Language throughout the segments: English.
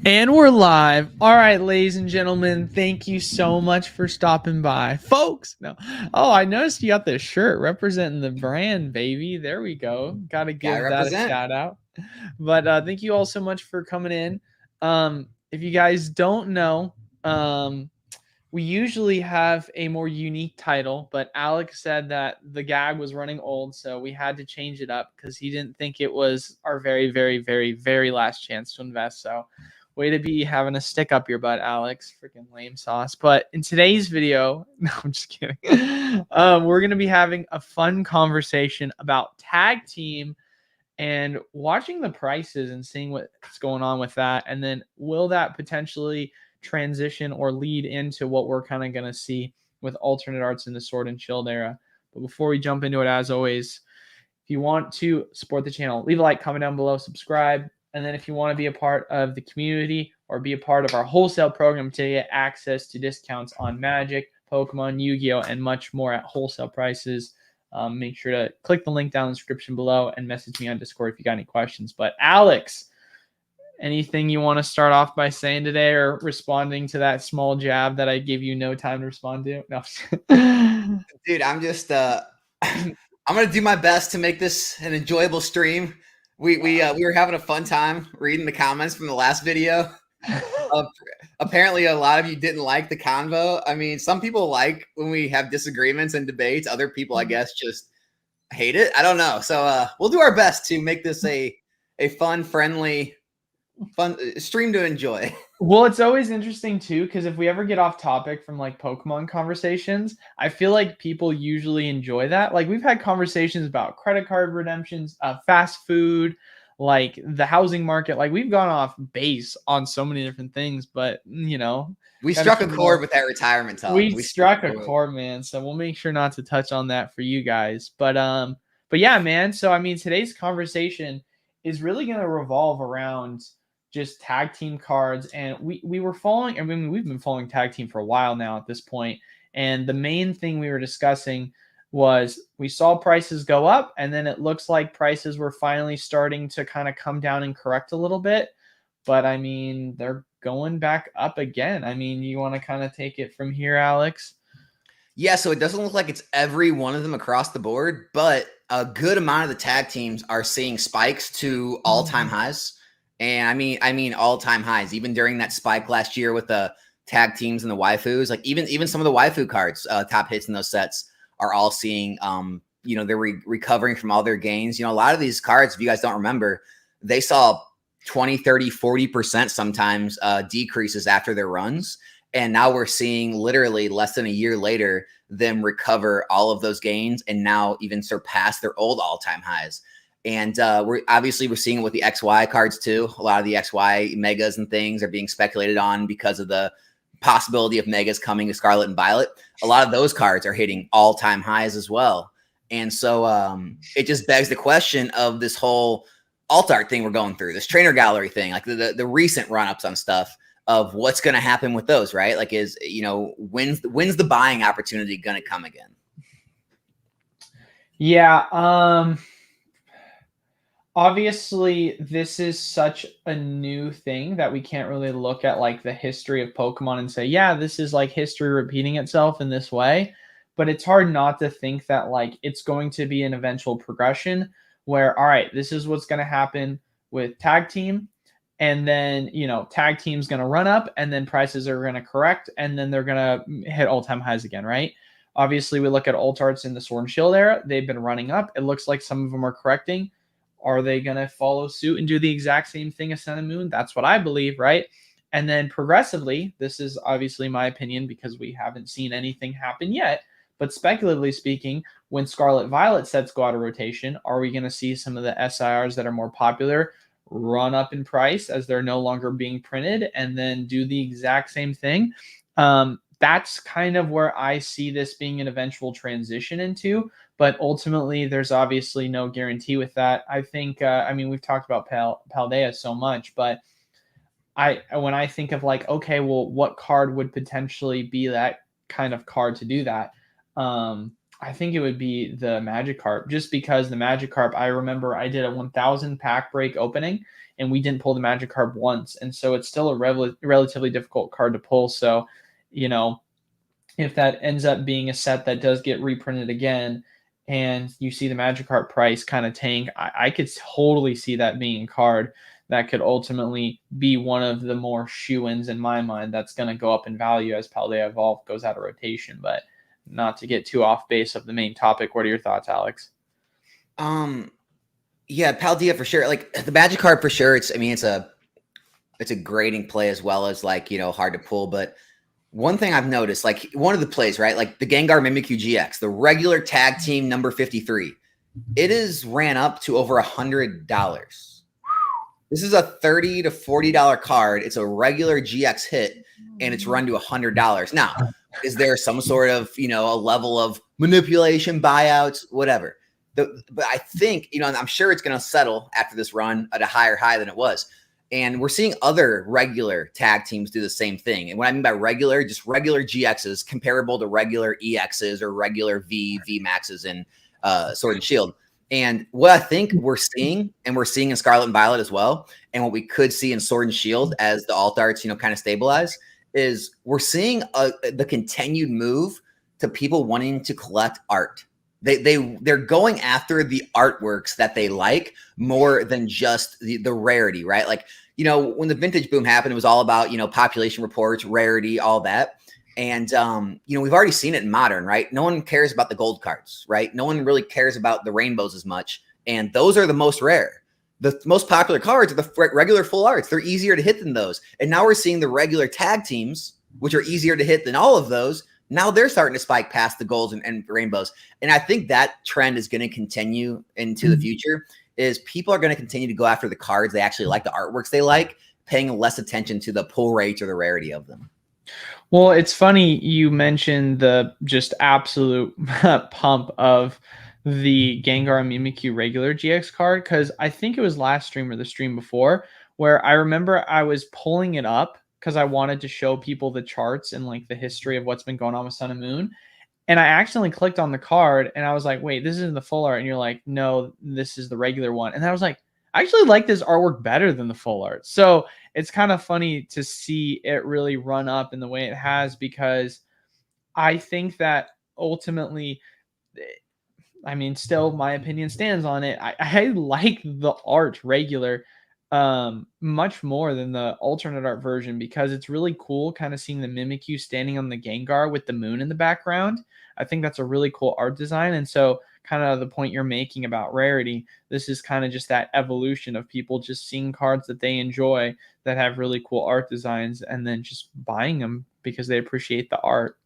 And we're live. All right, ladies and gentlemen, thank you so much for stopping by. Folks, no. Oh, I noticed you got this shirt representing the brand, baby. There we go. Got to Gotta give that a represent. shout out. But thank you all so much for coming in. If you guys don't know, we usually have a more unique title, but Alex said that the gag was running old, so we had to change it up because he didn't think it was our very, very, very, very last chance to invest. So way to be having a stick up your butt, Alex. Freaking lame sauce. But in today's video, no, I'm just kidding. We're going to be having a fun conversation about tag team and watching the prices and seeing what's going on with that. And then will that potentially transition or lead into what we're kind of going to see with alternate arts in the Sword and Shield era? But before we jump into it, as always, if you want to support the channel, leave a like, comment down below, subscribe. And then if you want to be a part of the community or be a part of our wholesale program to get access to discounts on Magic, Pokemon, Yu-Gi-Oh, and much more at wholesale prices, make sure to click the link down in the description below and message me on Discord if you got any questions. But Alex, anything you want to start off by saying today or responding to that small jab that I gave you no time to respond to? No. Dude, I'm just I'm gonna do my best to make this an enjoyable stream. We were having a fun time reading the comments from the last video. Apparently a lot of you didn't like the convo. I mean, some people like when we have disagreements and debates. Other people, I guess, just hate it. I don't know. So we'll do our best to make this a fun, friendly, fun stream to enjoy. Well, it's always interesting too, because if we ever get off topic from like Pokemon conversations, I feel like people usually enjoy that. Like we've had conversations about credit card redemptions, fast food, like the housing market. Like we've gone off base on so many different things, but we struck a chord with that retirement talk. We struck a chord, man. So we'll make sure not to touch on that for you guys. But yeah, man. So I mean, today's conversation is really going to revolve around just tag team cards. And we were following, I mean, we've been following tag team for a while now at this point. And the main thing we were discussing was we saw prices go up, and then it looks like prices were finally starting to kind of come down and correct a little bit. But I mean, they're going back up again. I mean, you want to kind of take it from here, Alex? Yeah, so it doesn't look like it's every one of them across the board, but a good amount of the tag teams are seeing spikes to all-time highs. And I mean all-time highs, even during that spike last year with the tag teams and the waifus. Like even some of the waifu cards, top hits in those sets are all seeing, they're recovering from all their gains. A lot of these cards, if you guys don't remember, they saw 20, 30, 40% sometimes decreases after their runs. And now we're seeing literally less than a year later them recover all of those gains and now even surpass their old all-time highs. And we're seeing it with the XY cards too. A lot of the XY megas and things are being speculated on because of the possibility of megas coming to Scarlet and Violet. A lot of those cards are hitting all-time highs as well. And so it just begs the question of this whole alt art thing we're going through, this trainer gallery thing, like the recent run-ups on stuff of what's going to happen with those, right? Like when's the buying opportunity going to come again? Yeah. Obviously, this is such a new thing that we can't really look at like the history of Pokemon and say, yeah, this is like history repeating itself in this way. But it's hard not to think that like it's going to be an eventual progression where, all right, this is what's going to happen with tag team. And then, tag team's going to run up and then prices are going to correct and then they're going to hit all-time highs again, right? Obviously, we look at alt arts in the Sword and Shield era. They've been running up. It looks like some of them are correcting. Are they going to follow suit and do the exact same thing as Sun and Moon? That's what I believe, right? And then progressively, this is obviously my opinion because we haven't seen anything happen yet, but speculatively speaking, when Scarlet Violet sets go out of rotation, are we going to see some of the SIRs that are more popular run up in price as they're no longer being printed and then do the exact same thing? That's kind of where I see this being an eventual transition into. But ultimately, there's obviously no guarantee with that. I think, we've talked about Paldea so much, but when I think of like, okay, well, what card would potentially be that kind of card to do that? I think it would be the Magikarp, just because the Magikarp, I remember I did a 1,000 pack break opening and we didn't pull the Magikarp once. And so it's still a relatively difficult card to pull. So, you know, if that ends up being a set that does get reprinted again and you see the Magikarp price kind of tank, I could totally see that being a card that could ultimately be one of the more shoe-ins in my mind that's going to go up in value as Paldea Evolved goes out of rotation. But not to get too off base of the main topic, what are your thoughts, Alex? Yeah, Paldea for sure. Like the Magikarp for sure. It's a grading play as well as like, hard to pull. But one thing I've noticed, like one of the plays, right? Like the Gengar Mimikyu GX, the regular tag team number 53, it is ran up to over $100. This is a $30 to $40 card. It's a regular GX hit, and it's run to $100. Now, is there some sort of, a level of manipulation, buyouts, whatever? But I think, I'm sure it's going to settle after this run at a higher high than it was. And we're seeing other regular tag teams do the same thing. And what I mean by regular, just regular GXs comparable to regular EXs or regular V Maxes in Sword and Shield. And what I think we're seeing, and we're seeing in Scarlet and Violet as well, and what we could see in Sword and Shield as the alt arts, kind of stabilize, is we're seeing the continued move to people wanting to collect art. They're going after the artworks that they like more than just the rarity, right? Like, when the vintage boom happened, it was all about, population reports, rarity, all that. And, we've already seen it in modern, right? No one cares about the gold cards, right? No one really cares about the rainbows as much. And those are the most rare. The most popular cards are the regular full arts. They're easier to hit than those. And now we're seeing the regular tag teams, which are easier to hit than all of those. Now they're starting to spike past the golds and rainbows. And I think that trend is going to continue into the future, is people are going to continue to go after the cards they actually like, the artworks they like, paying less attention to the pull rates or the rarity of them. Well, it's funny you mentioned the just absolute pump of the Gengar Mimikyu regular GX card, because I think it was last stream or the stream before where I remember I was pulling it up because I wanted to show people the charts and like the history of what's been going on with Sun and Moon. And I accidentally clicked on the card and I was like, wait, this isn't the full art. And you're like, no, this is the regular one. And I was like, I actually like this artwork better than the full art. So it's kind of funny to see it really run up in the way it has, because I think that ultimately, I mean, still my opinion stands on it. I like the art regular much more than the alternate art version, because it's really cool kind of seeing the Mimikyu standing on the Gengar with the moon in the background. I think that's a really cool art design. And so kind of the point you're making about rarity, this is kind of just that evolution of people just seeing cards that they enjoy that have really cool art designs and then just buying them because they appreciate the art.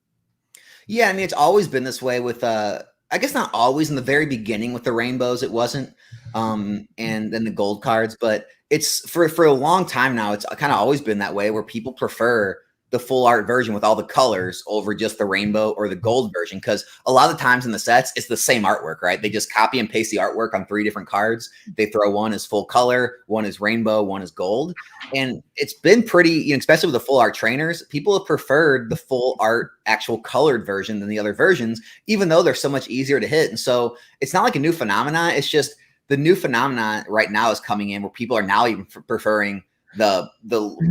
Yeah, I mean, it's always been this way with I guess not always. In the very beginning with the rainbows, it wasn't, and then the gold cards, but it's for a long time now, it's kind of always been that way, where people prefer the full art version with all the colors over just the rainbow or the gold version, because a lot of the times in the sets it's the same artwork, right? They just copy and paste the artwork on 3 different cards. They throw one as full color, one is rainbow, one is gold. And it's been pretty, especially with the full art trainers, people have preferred the full art actual colored version than the other versions, even though they're so much easier to hit. And so it's not like a new phenomenon. It's just the new phenomenon right now is coming in where people are now even preferring the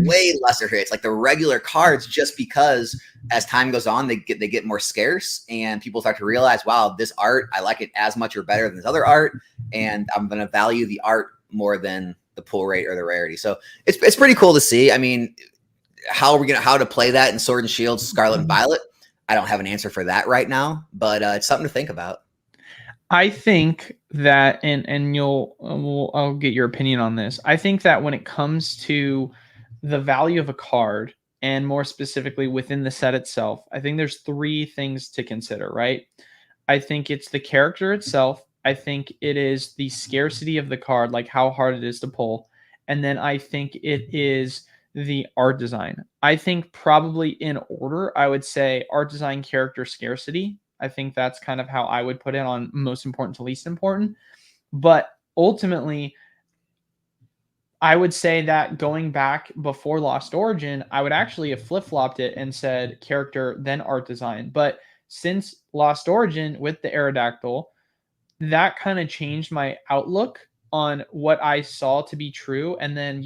way lesser hits, like the regular cards, just because as time goes on, they get more scarce, and people start to realize, wow, this art, I like it as much or better than this other art, and I'm going to value the art more than the pull rate or the rarity. So it's pretty cool to see. I mean, how to play that in Sword and Shield, Scarlet and Violet? I don't have an answer for that right now, but it's something to think about. I think that, and I'll get your opinion on this. I think that when it comes to the value of a card, and more specifically within the set itself, I think there's 3 things to consider, right? I think it's the character itself. I think it is the scarcity of the card, like how hard it is to pull. And then I think it is the art design. I think probably in order, I would say art design, character, scarcity. I think that's kind of how I would put it on most important to least important. But ultimately, I would say that going back before Lost Origin, I would actually have flip-flopped it and said character, then art design. But since Lost Origin with the Aerodactyl, that kind of changed my outlook on what I saw to be true. And then,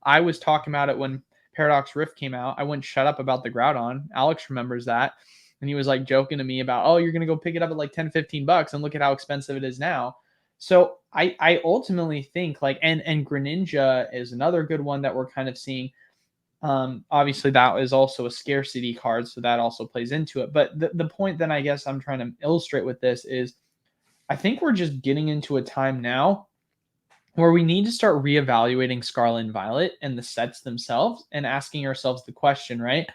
I was talking about it when Paradox Rift came out. I wouldn't shut up about the Groudon. Alex remembers that. And he was like joking to me about, oh, you're going to go pick it up at like 10, $15 and look at how expensive it is now. So I ultimately think like, and Greninja is another good one that we're kind of seeing. Obviously that is also a scarcity card, so that also plays into it. But the point that I guess I'm trying to illustrate with this is I think we're just getting into a time now where we need to start reevaluating Scarlet and Violet and the sets themselves and asking ourselves the question, right?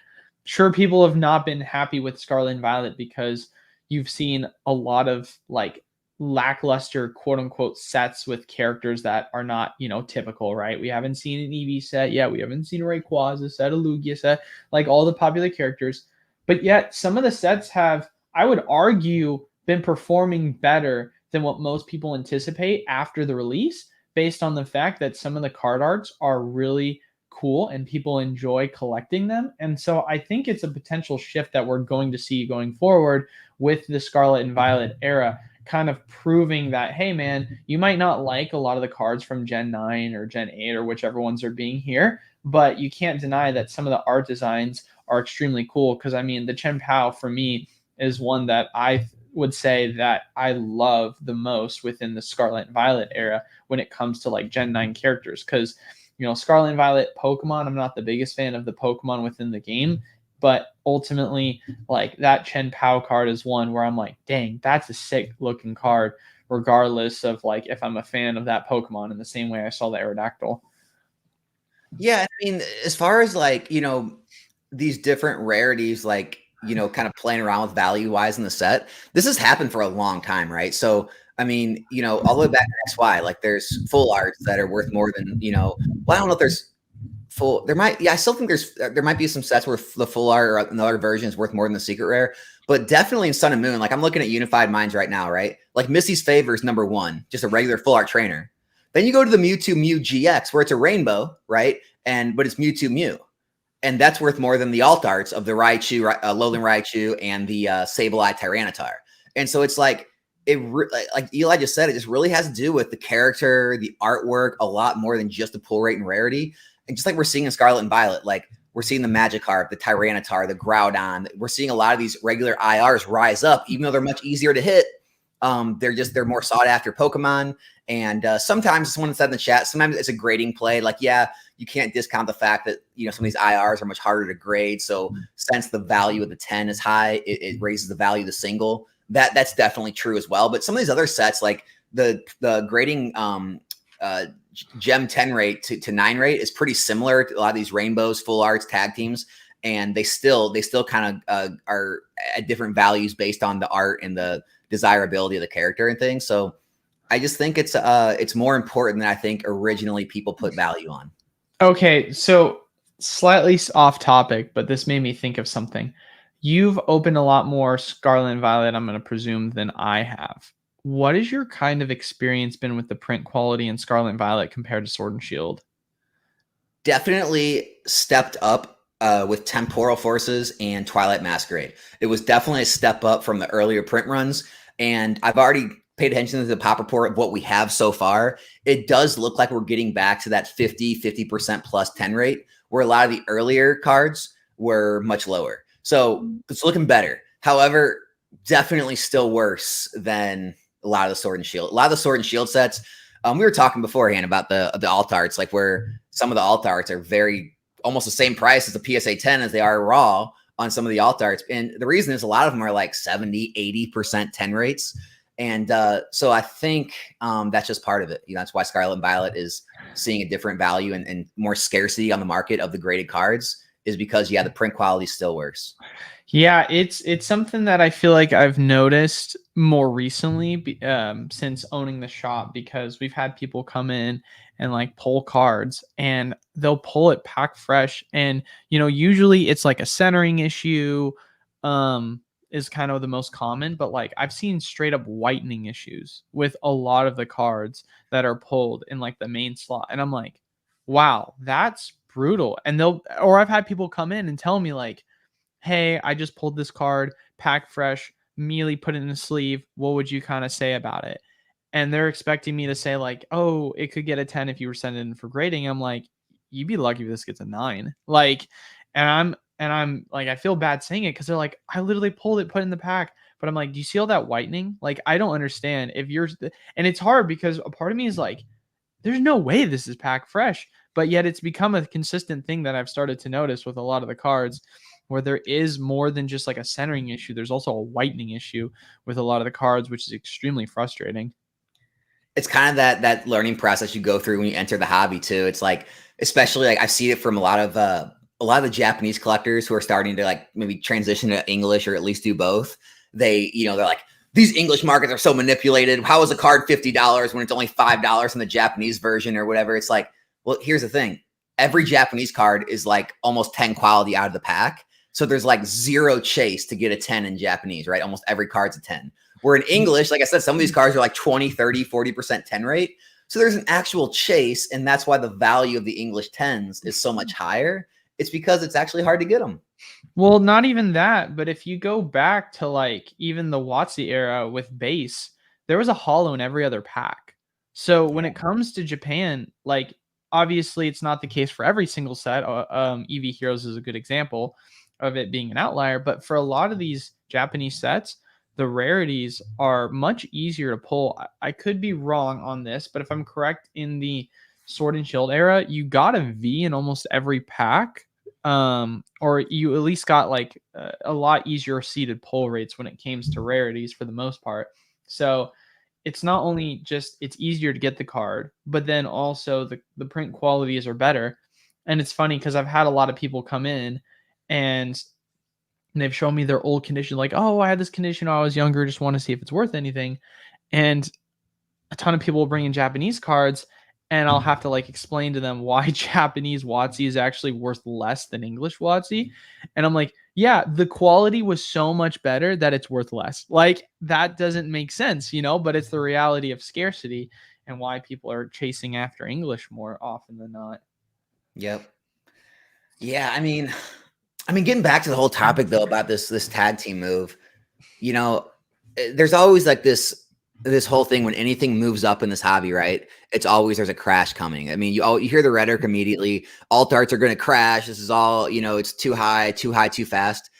Sure, people have not been happy with Scarlet and Violet because you've seen a lot of like lackluster quote unquote sets with characters that are not, typical, right? We haven't seen an Eevee set yet. We haven't seen a Rayquaza set, a Lugia set, like all the popular characters. But yet some of the sets have, I would argue, been performing better than what most people anticipate after the release, based on the fact that some of the card arts are really cool and people enjoy collecting them. And so I think it's a potential shift that we're going to see going forward with the Scarlet and Violet era, kind of proving that, hey man, you might not like a lot of the cards from Gen 9 or Gen 8 or whichever ones are being here, but you can't deny that some of the art designs are extremely cool. Because I mean, the Chen Pao for me is one that I would say that I love the most within the Scarlet and Violet era when it comes to like Gen 9 characters. Because, Scarlet and Violet Pokemon, I'm not the biggest fan of the Pokemon within the game, but ultimately, like that Chen Pao card is one where I'm like, dang, that's a sick looking card, regardless of like if I'm a fan of that Pokemon in the same way I saw the Aerodactyl. Yeah, I mean, as far as like, these different rarities, like, kind of playing around with value wise in the set, this has happened for a long time, right? So, I mean, all the way back to XY, like there's full arts that are worth more than, well, I don't know if there's full, I still think there might be some sets where the full art or another version is worth more than the secret rare, but definitely in Sun and Moon, like I'm looking at Unified Minds right now, right? Like Missy's Favor is number one, just a regular full art trainer. Then you go to the Mewtwo Mew GX where it's a rainbow, right? But it's Mewtwo Mew. And that's worth more than the alt arts of the Raichu, Lowland Raichu, and the Sableye Tyranitar. And so it's like, like Eli just said, it just really has to do with the character, the artwork, a lot more than just the pull rate and rarity. And just like we're seeing in Scarlet and Violet, like we're seeing the Magikarp, the Tyranitar, the Groudon. We're seeing a lot of these regular IRs rise up, even though they're much easier to hit. They're more sought after Pokemon. And sometimes someone said in the chat, sometimes it's a grading play. Like, yeah, you can't discount the fact that, some of these IRs are much harder to grade. So since the value of the 10 is high, it raises the value of the single. That's definitely true as well. But some of these other sets, like the grading gem 10 rate to 9 rate is pretty similar to a lot of these rainbows, full arts, tag teams. And they still kind of are at different values based on the art and the desirability of the character and things. So I just think it's more important than I think originally people put value on. Okay, so slightly off topic, but this made me think of something. You've opened a lot more Scarlet and Violet, I'm going to presume, than I have. What has your kind of experience been with the print quality in Scarlet and Violet compared to Sword and Shield? Definitely stepped up with Temporal Forces and Twilight Masquerade. It was definitely a step up from the earlier print runs. And I've already paid attention to the pop report of what we have so far. It does look like we're getting back to that 50% plus 10 rate, where a lot of the earlier cards were much lower. So it's looking better. However, definitely still worse than a lot of the Sword and Shield. A lot of the Sword and Shield sets, we were talking beforehand about the alt arts, like where some of the alt arts are very almost the same price as the PSA 10 as they are raw on some of the alt arts. And the reason is a lot of them are like 70, 80% 10 rates. And so I think that's just part of it. That's why Scarlet and Violet is seeing a different value and more scarcity on the market of the graded cards, is because, the print quality still works. Yeah, it's something that I feel like I've noticed more recently since owning the shop, because we've had people come in and like pull cards, and they'll pull it pack fresh, and usually it's like a centering issue is kind of the most common, but like I've seen straight up whitening issues with a lot of the cards that are pulled in like the main slot, and I'm like, wow, that's brutal. And I've had people come in and tell me like, hey, I just pulled this card, pack fresh, immediately put it in the sleeve. What would you kind of say about it? And they're expecting me to say like, oh, it could get a 10 if you were sending it in for grading. I'm like, you'd be lucky if this gets a 9. Like, and I'm like, I feel bad saying it because they're like, I literally pulled it, put it in the pack. But I'm like, do you see all that whitening? Like, I don't understand if you're, and it's hard because a part of me is like, there's no way this is pack fresh. But yet it's become a consistent thing that I've started to notice with a lot of the cards where there is more than just like a centering issue. There's also a whitening issue with a lot of the cards, which is extremely frustrating. It's kind of that learning process you go through when you enter the hobby too. It's like, especially like I see it from a lot of the Japanese collectors who are starting to like maybe transition to English or at least do both. They're like, these English markets are so manipulated. How is a card $50 when it's only $5 in the Japanese version or whatever? It's like, well, here's the thing. Every Japanese card is like almost 10 quality out of the pack. So there's like zero chase to get a 10 in Japanese, right? Almost every card's a 10. Where in English, like I said, some of these cards are like 20, 30, 40% 10 rate. So there's an actual chase. And that's why the value of the English 10s is so much higher. It's because it's actually hard to get them. Well, not even that, but if you go back to like even the WotC era with base, there was a hollow in every other pack. So when it comes to Japan, like obviously it's not the case for every single set. EV Heroes is a good example of it being an outlier, but for a lot of these Japanese sets, the rarities are much easier to pull. I could be wrong on this, but if I'm correct, in the Sword and Shield era, you got a V in almost every pack, or you at least got like a lot easier seeded pull rates when it came to rarities for the most part. So it's not only just it's easier to get the card, but then also the print qualities are better. And it's funny because I've had a lot of people come in and they've shown me their old condition, like, oh, I had this condition when I was younger, just want to see if it's worth anything. And a ton of people will bring in Japanese cards, and I'll have to like explain to them why Japanese WotC is actually worth less than English WotC. And I'm like, yeah, the quality was so much better that it's worth less. Like that doesn't make sense, but it's the reality of scarcity and why people are chasing after English more often than not. Yep. Yeah. I mean, getting back to the whole topic though about this tag team move, there's always like this whole thing when anything moves up in this hobby, right? It's always there's a crash coming. I mean, you hear the rhetoric immediately. Alt arts are going to crash. This is all it's too high, too fast.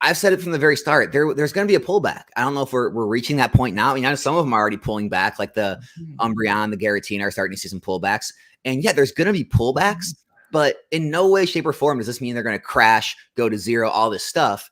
I've said it from the very start. There's going to be a pullback. I don't know if we're reaching that point now. I mean, some of them are already pulling back, like the Umbreon, the Garatina are starting to see some pullbacks. And yeah, there's going to be pullbacks, but in no way, shape, or form does this mean they're going to crash, go to zero, all this stuff.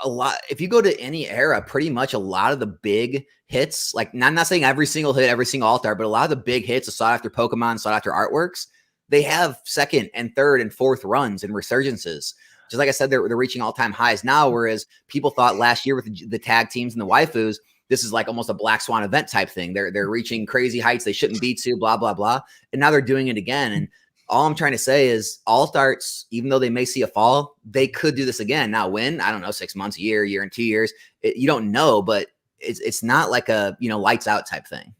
A lot, if you go to any era, pretty much a lot of the big hits, like I'm not saying every single hit, every single alt art, but a lot of the big hits, the sought after Pokemon, sought after artworks, they have second and third and fourth runs and resurgences. Just like I said, they're reaching all-time highs now, whereas people thought last year with the tag teams and the waifus, this is like almost a Black Swan event type thing. They're reaching crazy heights they shouldn't be to, blah, blah, blah. And now they're doing it again. And all I'm trying to say is alt arts, even though they may see a fall, they could do this again. Now, when? I don't know, 6 months, a year and 2 years. You don't know, but it's not like a, lights out type thing.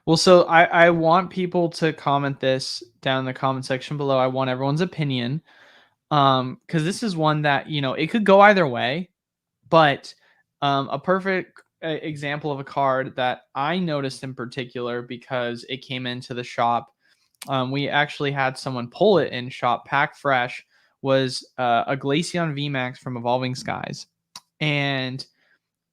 Well, so I want people to comment this down in the comment section below. I want everyone's opinion. Because this is one that, it could go either way, but a perfect example of a card that I noticed in particular because it came into the shop. We actually had someone pull it in shop pack fresh, was a Glaceon VMAX from Evolving Skies. And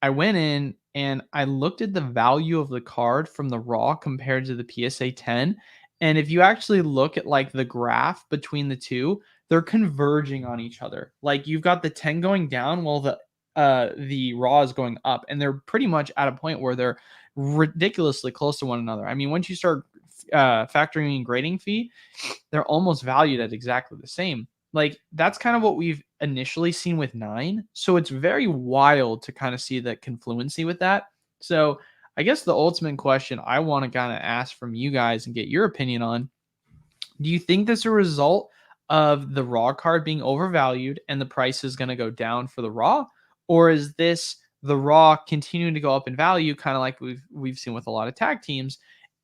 I went in and I looked at the value of the card from the raw compared to the PSA 10. And if you actually look at like the graph between the two, they're converging on each other. Like you've got the 10 going down while the raw is going up, and they're pretty much at a point where they're ridiculously close to one another. I mean, once you start factoring in grading fee, they're almost valued at exactly the same. Like that's kind of what we've initially seen with 9. So it's very wild to kind of see the confluency with that. So I guess the ultimate question I want to kind of ask from you guys and get your opinion on, do you think this is a result of the raw card being overvalued and the price is going to go down for the raw? Or is this the raw continuing to go up in value, kind of like we've seen with a lot of tag teams,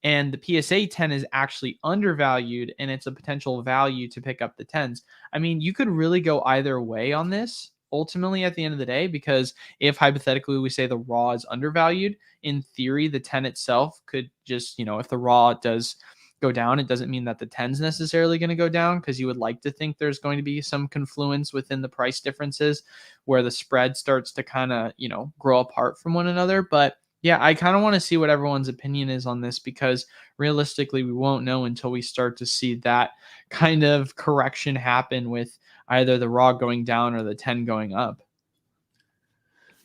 and the PSA 10 is actually undervalued and it's a potential value to pick up the 10s. I mean, you could really go either way on this ultimately at the end of the day, because if hypothetically we say the raw is undervalued, in theory, the 10 itself could just, if the raw does go down, it doesn't mean that the 10's necessarily going to go down, because you would like to think there's going to be some confluence within the price differences where the spread starts to kind of, grow apart from one another. But yeah, I kind of want to see what everyone's opinion is on this, because realistically, we won't know until we start to see that kind of correction happen with either the raw going down or the 10 going up.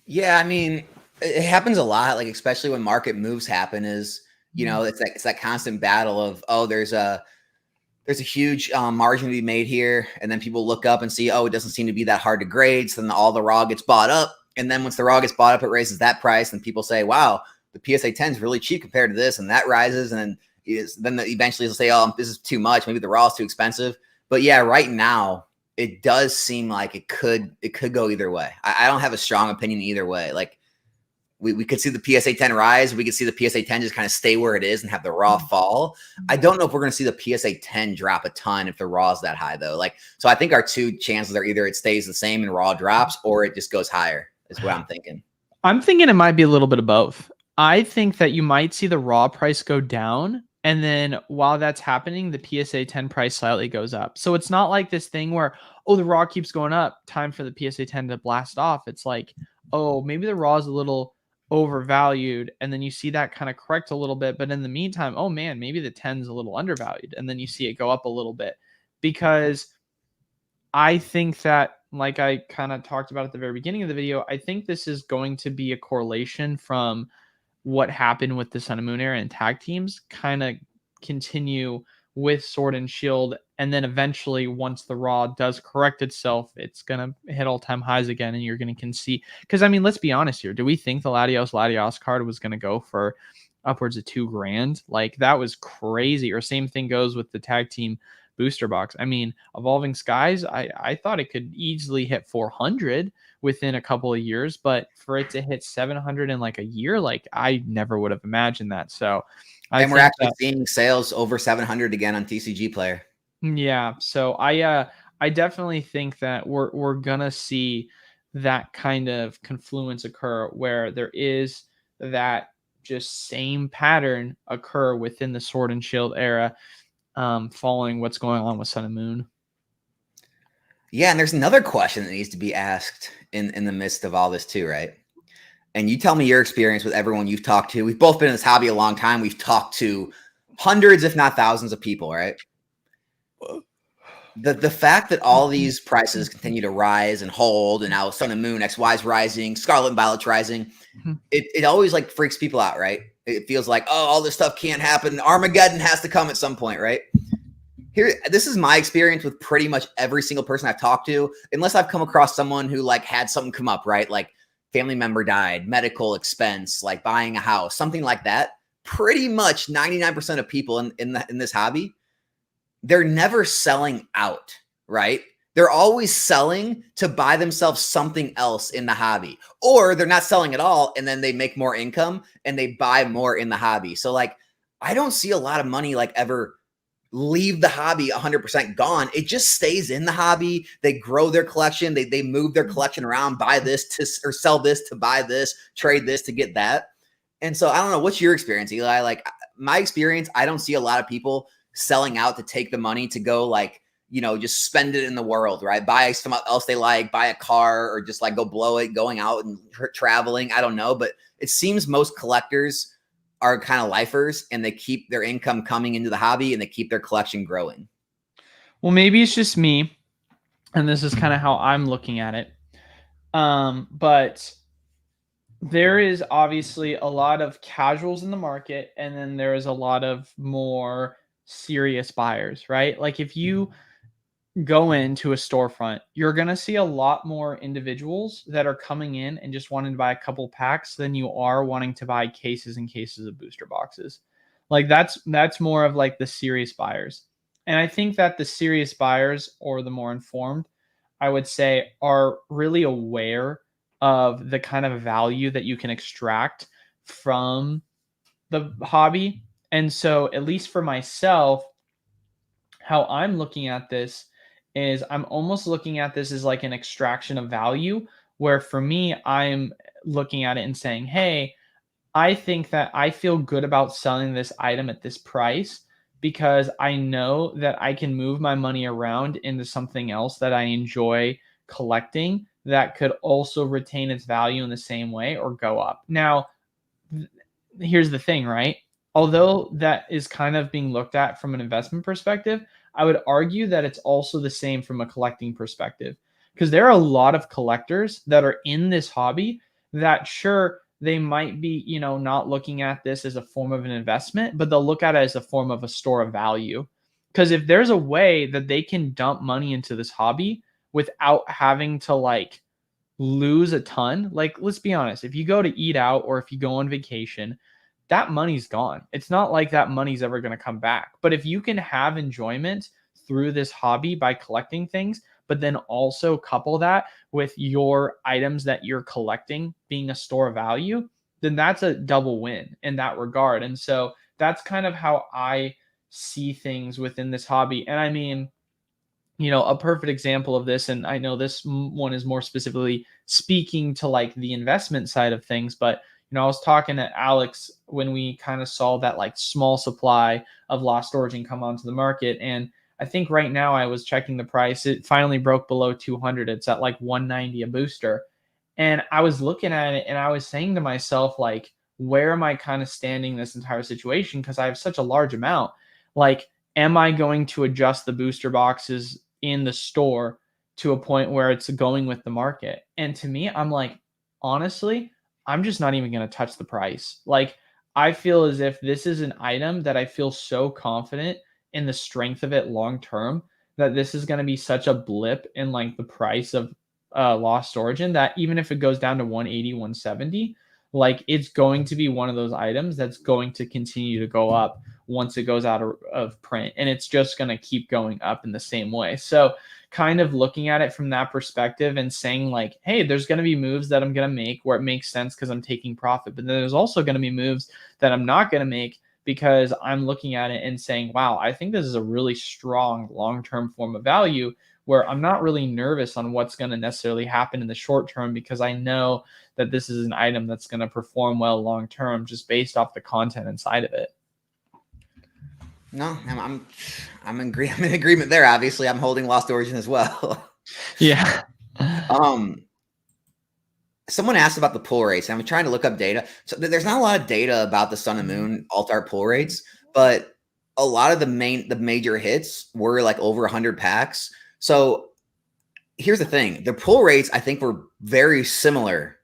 Yeah, I mean, it happens a lot, like especially when market moves happen. Is it's that constant battle of, oh, there's a huge margin to be made here, and then people look up and see, oh, it doesn't seem to be that hard to grade, so then all the raw gets bought up, and then once the raw gets bought up, it raises that price, and people say, wow, the PSA 10 is really cheap compared to this, and that rises, and then eventually they'll say, oh, this is too much, maybe the raw is too expensive. But yeah, right now it does seem like it could go either way. I don't have a strong opinion either way. Like we could see the PSA 10 rise. We could see the PSA 10 just kind of stay where it is and have the raw fall. I don't know if we're going to see the PSA 10 drop a ton if the raw is that high, though. So I think our two chances are either it stays the same and raw drops, or it just goes higher, is what I'm thinking. I'm thinking it might be a little bit of both. I think that you might see the raw price go down, and then while that's happening, the PSA 10 price slightly goes up. So it's not like this thing where, oh, the raw keeps going up, time for the PSA 10 to blast off. It's like, oh, maybe the raw is a little overvalued, and then you see that kind of correct a little bit. But in the meantime, oh man, maybe the 10's a little undervalued, and then you see it go up a little bit. Because I think that, like I kind of talked about at the very beginning of the video, I think this is going to be a correlation from what happened with the Sun and Moon era and tag teams kind of continue with Sword and Shield, and then eventually once the raw does correct itself, it's gonna hit all-time highs again, and you're gonna see, because I mean, let's be honest here, do we think the Latios card was gonna go for upwards of $2,000? Like, that was crazy. Or same thing goes with the tag team booster box. I mean, Evolving Skies, I thought it could easily hit 400 within a couple of years, but for it to hit 700 in like a year, like I never would have imagined that. So and we're actually seeing sales over 700 again on TCG Player. Yeah, so I definitely think that we're gonna see that kind of confluence occur, where there is that just same pattern occur within the Sword and Shield era, following what's going on with Sun and Moon. Yeah, and there's another question that needs to be asked in the midst of all this too, right? And you tell me your experience with everyone you've talked to. We've both been in this hobby a long time. We've talked to hundreds, if not thousands of people, right? The fact that all these prices continue to rise and hold, and now Sun and Moon, XY is rising, Scarlet and Violet's rising, it always like freaks people out, right? It feels like, oh, all this stuff can't happen. Armageddon has to come at some point, right? This is my experience with pretty much every single person I've talked to, unless I've come across someone who like had something come up, right? Like family member died, medical expense, like buying a house, something like that. Pretty much 99% of people in this hobby, they're never selling out, right? They're always selling to buy themselves something else in the hobby, or they're not selling at all, and then they make more income and they buy more in the hobby. So like, I don't see a lot of money like ever leave the hobby 100% gone. It just stays in the hobby. They grow their collection. They move their collection around, buy this to, or sell this to buy this, trade this to get that. And so I don't know, what's your experience, Eli? Like my experience, I don't see a lot of people selling out to take the money to go like, just spend it in the world, right? Buy something else they like, buy a car, or just like go blow it, going out and traveling. I don't know, but it seems most collectors are kind of lifers, and they keep their income coming into the hobby and they keep their collection growing. Well, maybe it's just me, and this is kind of how I'm looking at it. But there is obviously a lot of casuals in the market, and then there is a lot of more serious buyers, right? Like if you go into a storefront, you're going to see a lot more individuals that are coming in and just wanting to buy a couple packs than you are wanting to buy cases and cases of booster boxes. Like that's more of like the serious buyers. And I think that the serious buyers, or the more informed, I would say, are really aware of the kind of value that you can extract from the hobby. And so, at least for myself, how I'm looking at this is I'm almost looking at this as like an extraction of value, where for me, I'm looking at it and saying, hey, I think that I feel good about selling this item at this price because I know that I can move my money around into something else that I enjoy collecting that could also retain its value in the same way or go up. Now, here's the thing, right? Although that is kind of being looked at from an investment perspective, I would argue that it's also the same from a collecting perspective. Because there are a lot of collectors that are in this hobby that, sure, they might be, not looking at this as a form of an investment, but they'll look at it as a form of a store of value. Because if there's a way that they can dump money into this hobby without having to lose a ton, like, let's be honest, if you go to eat out or if you go on vacation, that money's gone. It's not like that money's ever going to come back. But if you can have enjoyment through this hobby by collecting things, but then also couple that with your items that you're collecting being a store of value, then that's a double win in that regard. And so that's kind of how I see things within this hobby. And I mean, a perfect example of this, and I know this one is more specifically speaking to the investment side of things, but I was talking to Alex when we kind of saw that small supply of Lost Origin come onto the market, and I think right now I was checking the price, it finally broke below 200. It's at 190 a booster, and I was looking at it and I was saying to myself, where am I kind of standing this entire situation? Because I have such a large amount. Am I going to adjust the booster boxes in the store to a point where it's going with the market? And to me, I'm like, honestly, I'm just not even going to touch the price. I feel as if this is an item that I feel so confident in the strength of it long term that this is going to be such a blip in the price of Lost Origin that even if it goes down to 180, 170, it's going to be one of those items that's going to continue to go up once it goes out of print, and it's just going to keep going up in the same way. So kind of looking at it from that perspective and saying hey, there's going to be moves that I'm going to make where it makes sense because I'm taking profit, but then there's also going to be moves that I'm not going to make because I'm looking at it and saying, wow, I think this is a really strong long-term form of value where I'm not really nervous on what's going to necessarily happen in the short term because I know that this is an item that's going to perform well long term just based off the content inside of it. No, I'm in agreement there. Obviously, I'm holding Lost Origin as well. Yeah. Someone asked about the pull rates. I'm trying to look up data. So there's not a lot of data about the Sun and Moon alt art pull rates, but a lot of the major hits were over 100 packs. So here's the thing: the pull rates I think were very similar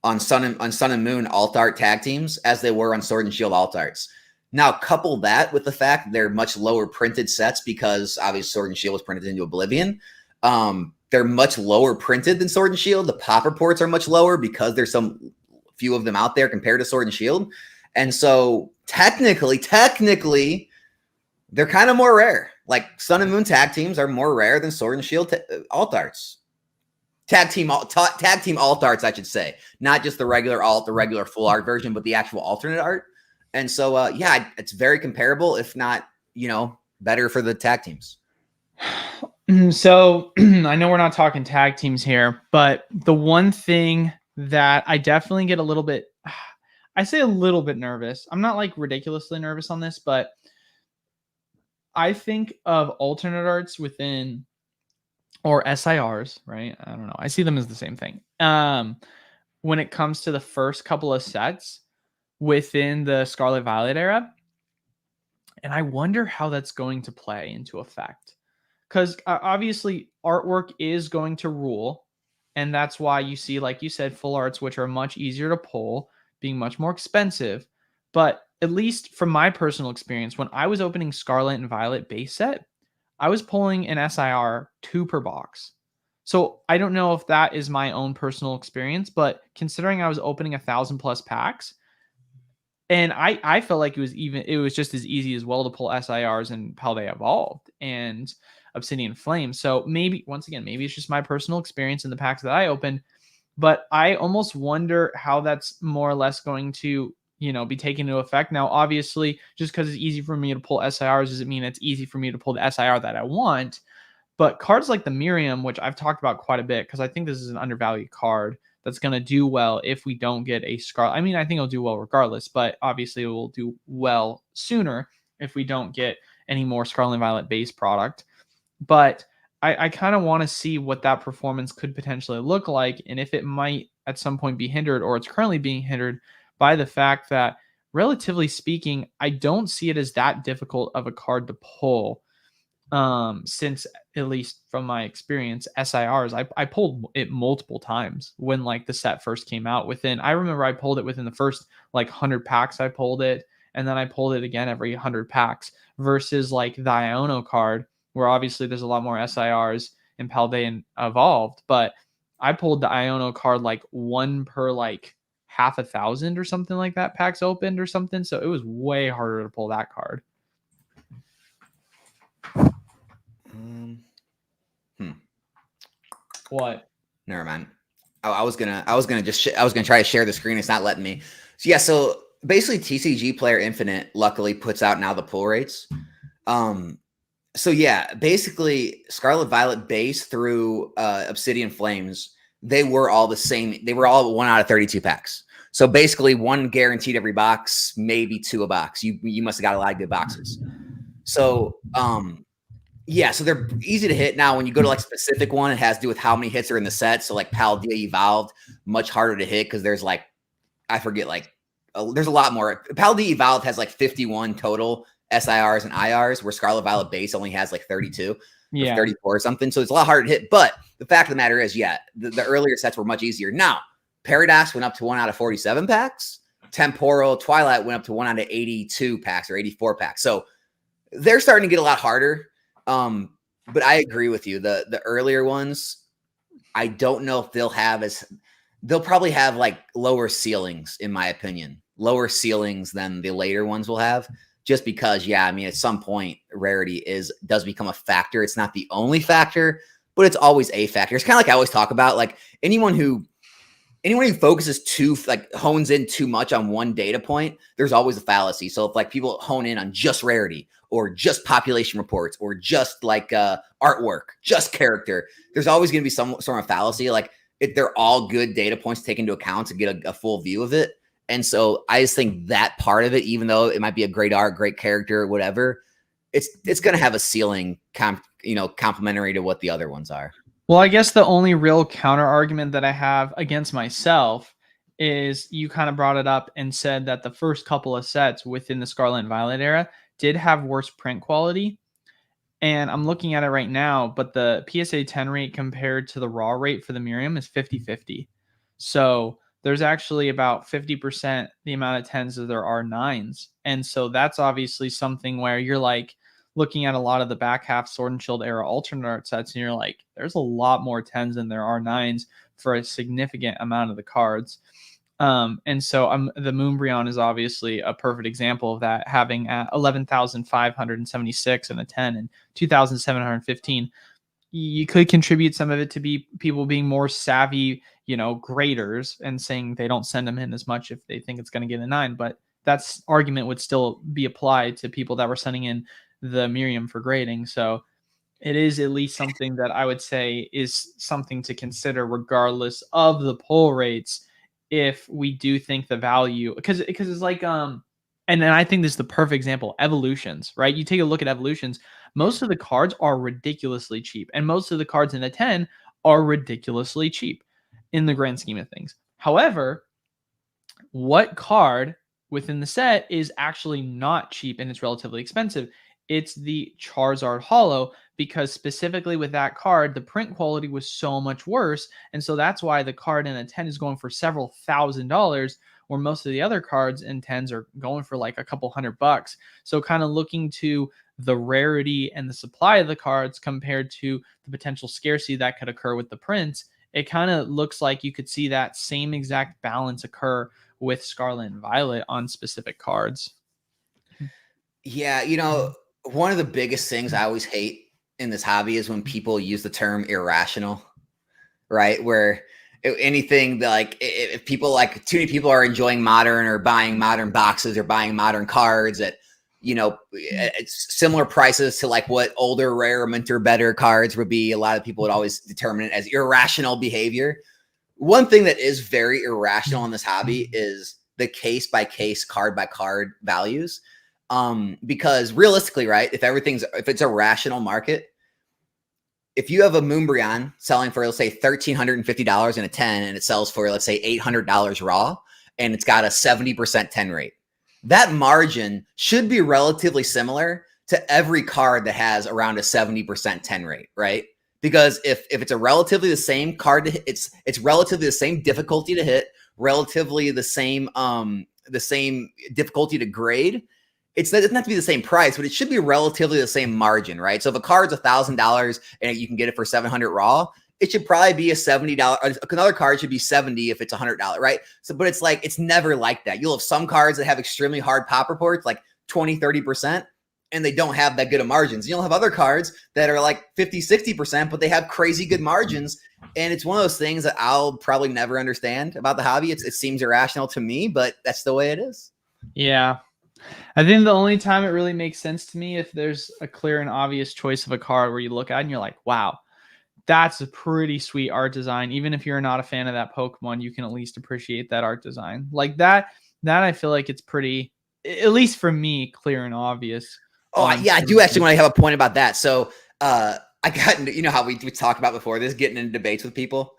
on Sun and Moon alt art tag teams as they were on Sword and Shield alt arts. Now, couple that with the fact that they're much lower printed sets because obviously Sword and Shield was printed into Oblivion. They're much lower printed than Sword and Shield. The pop reports are much lower because there's some few of them out there compared to Sword and Shield. And so technically, they're kind of more rare. Sun and Moon tag teams are more rare than Sword and Shield alt arts. Tag team alt arts, I should say. Not just the regular alt, the regular full art version, but the actual alternate art. And so, yeah, it's very comparable, if not, better for the tag teams. So I know we're not talking tag teams here, but the one thing that I definitely get a little bit, I say a little bit nervous. I'm not ridiculously nervous on this, but I think of alternate arts within, or SIRs, right? I don't know. I see them as the same thing. When it comes to the first couple of sets within the Scarlet Violet era, and I wonder how that's going to play into effect. Because obviously artwork is going to rule, and that's why you see, like you said, full arts, which are much easier to pull, being much more expensive. But at least from my personal experience, when I was opening Scarlet and Violet base set, I was pulling an SIR 2 per box. So I don't know if that is my own personal experience, but considering I was opening 1,000+ packs, and I felt like it was just as easy as well to pull SIRs and how they evolved and Obsidian Flame. So maybe, once again, maybe it's just my personal experience in the packs that I opened, but I almost wonder how that's more or less going to be taken into effect. Now, obviously, just because it's easy for me to pull SIRs doesn't mean it's easy for me to pull the SIR that I want. But cards like the Miriam, which I've talked about quite a bit, because I think this is an undervalued card that's going to do well if we don't get a Scarlet. I mean, I think it'll do well regardless, but obviously it will do well sooner if we don't get any more Scarlet and Violet base product. But I kind of want to see what that performance could potentially look like, and if it might at some point be hindered, or it's currently being hindered by the fact that, relatively speaking, I don't see it as that difficult of a card to pull. Since, at least from my experience, SIRs, I pulled it multiple times when like the set first came out. I remember I pulled it within the first like 100 packs. I pulled it, and then I pulled it again every 100 packs, versus like the Iono card, where obviously there's a lot more SIRs in Paldean Evolved, but I pulled the Iono card like one per like half a thousand or something like that, packs opened or something. So it was way harder to pull that card. What? Never mind. I was gonna try to share the screen. It's not letting me. So yeah, so basically TCG Player Infinite luckily puts out now the pull rates. So yeah, basically Scarlet Violet base through Obsidian Flames, they were all the same. They were all 1 out of 32 packs. So basically 1 guaranteed every box, maybe 2 a box. You must have got a lot of good boxes. So yeah, so they're easy to hit. Now, when you go to like specific one, it has to do with how many hits are in the set. So like Paldea Evolved, much harder to hit because there's like, I forget, like there's a lot more. Paldea Evolved has like 51 total SIRs and IRs, where Scarlet Violet base only has like 32 or 34 or something. So it's a lot harder to hit. But the fact of the matter is, yeah, the earlier sets were much easier. Now, Paradox went up to 1 out of 47 packs. Temporal Twilight went up to 1 out of 82 packs or 84 packs. So they're starting to get a lot harder. But I agree with you. The earlier ones, I don't know if they'll probably have like lower ceilings, in my opinion, lower ceilings than the later ones will have, just because, yeah, I mean, at some point rarity does become a factor. It's not the only factor, but it's always a factor. It's kind of like I always talk about, like anyone who focuses hones in too much on one data point, there's always a fallacy. So if like people hone in on just rarity or just population reports or just like artwork, just character, there's always going to be some sort of fallacy. Like they're all good data points to take into account to get a full view of it. And so I just think that part of it, even though it might be a great art, great character, whatever, it's going to have a ceiling, complementary to what the other ones are. Well, I guess the only real counter argument that I have against myself is you kind of brought it up and said that the first couple of sets within the Scarlet and Violet era did have worse print quality. And I'm looking at it right now, but the PSA 10 rate compared to the raw rate for the Miriam is 50-50. So there's actually about 50% the amount of 10s as there are 9s. And so that's obviously something where you're like, looking at a lot of the back half Sword and Shield era alternate art sets, and you're like, there's a lot more 10s than there are 9s for a significant amount of the cards. And so the Moonbryon is obviously a perfect example of that, having 11,576 and a 10 and 2,715. You could contribute some of it to be people being more savvy, graders, and saying they don't send them in as much if they think it's going to get a 9. But that's argument would still be applied to people that were sending in the Miriam for grading. So it is at least something that I would say is something to consider, regardless of the pull rates, if we do think the value, because it's like and then I think this is the perfect example, evolutions, right? You take a look at evolutions, most of the cards are ridiculously cheap, and most of the cards in the 10 are ridiculously cheap in the grand scheme of things. However, what card within the set is actually not cheap and it's relatively expensive? It's the Charizard Holo, because specifically with that card, the print quality was so much worse. And so that's why the card in a 10 is going for several $1,000s, where most of the other cards in 10s are going for like a couple $100. So kind of looking to the rarity and the supply of the cards compared to the potential scarcity that could occur with the prints, it kind of looks like you could see that same exact balance occur with Scarlet and Violet on specific cards. Yeah, one of the biggest things I always hate in this hobby is when people use the term irrational, right? Where anything that, like, if people, like, too many people are enjoying modern or buying modern boxes or buying modern cards at, you know, it's similar prices to like what older, rare, minter, better cards would be. A lot of people would always determine it as irrational behavior. One thing that is very irrational in this hobby is the case by case, card by card values. Because realistically, right, if it's a rational market, if you have a Moonbryon selling for, let's say, $1,350 in a 10, and it sells for, let's say, $800 raw, and it's got a 70% 10 rate, that margin should be relatively similar to every card that has around a 70% 10 rate, right? Because if it's a relatively the same card to hit, it's relatively the same difficulty to hit, relatively the same difficulty to grade. It doesn't have to be the same price, but it should be relatively the same margin, right? So if a card's $1,000 and you can get it for 700 raw, it should probably be a $70. Another card should be 70 if it's $100, right? So, but it's like, it's never like that. You'll have some cards that have extremely hard pop reports, like 20, 30%, and they don't have that good of margins. You'll have other cards that are like 50, 60%, but they have crazy good margins. And it's one of those things that I'll probably never understand about the hobby. It seems irrational to me, but that's the way it is. Yeah. I think the only time it really makes sense to me if there's a clear and obvious choice of a card where you look at it and you're like, wow, that's a pretty sweet art design. Even if you're not a fan of that Pokemon, you can at least appreciate that art design. Like that I feel like it's pretty, at least for me, clear and obvious. Oh, yeah, I do actually want to have a point about that. So I got into, you know how we talked about before this, getting into debates with people.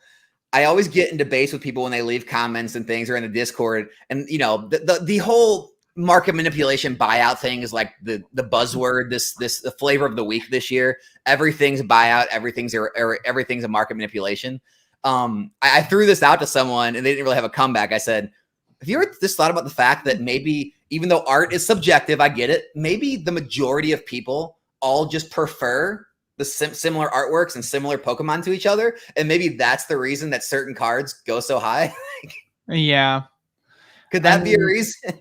I always get in debates with people when they leave comments and things or in the Discord. And, you know, the whole market manipulation buyout thing is like the buzzword, the flavor of the week this year. Everything's a buyout. Everything's a market manipulation. I threw this out to someone and they didn't really have a comeback. I said, have you ever just thought about the fact that maybe, even though art is subjective, I get it, maybe the majority of people all just prefer the similar artworks and similar Pokemon to each other, and maybe that's the reason that certain cards go so high? Yeah. Could that be a reason?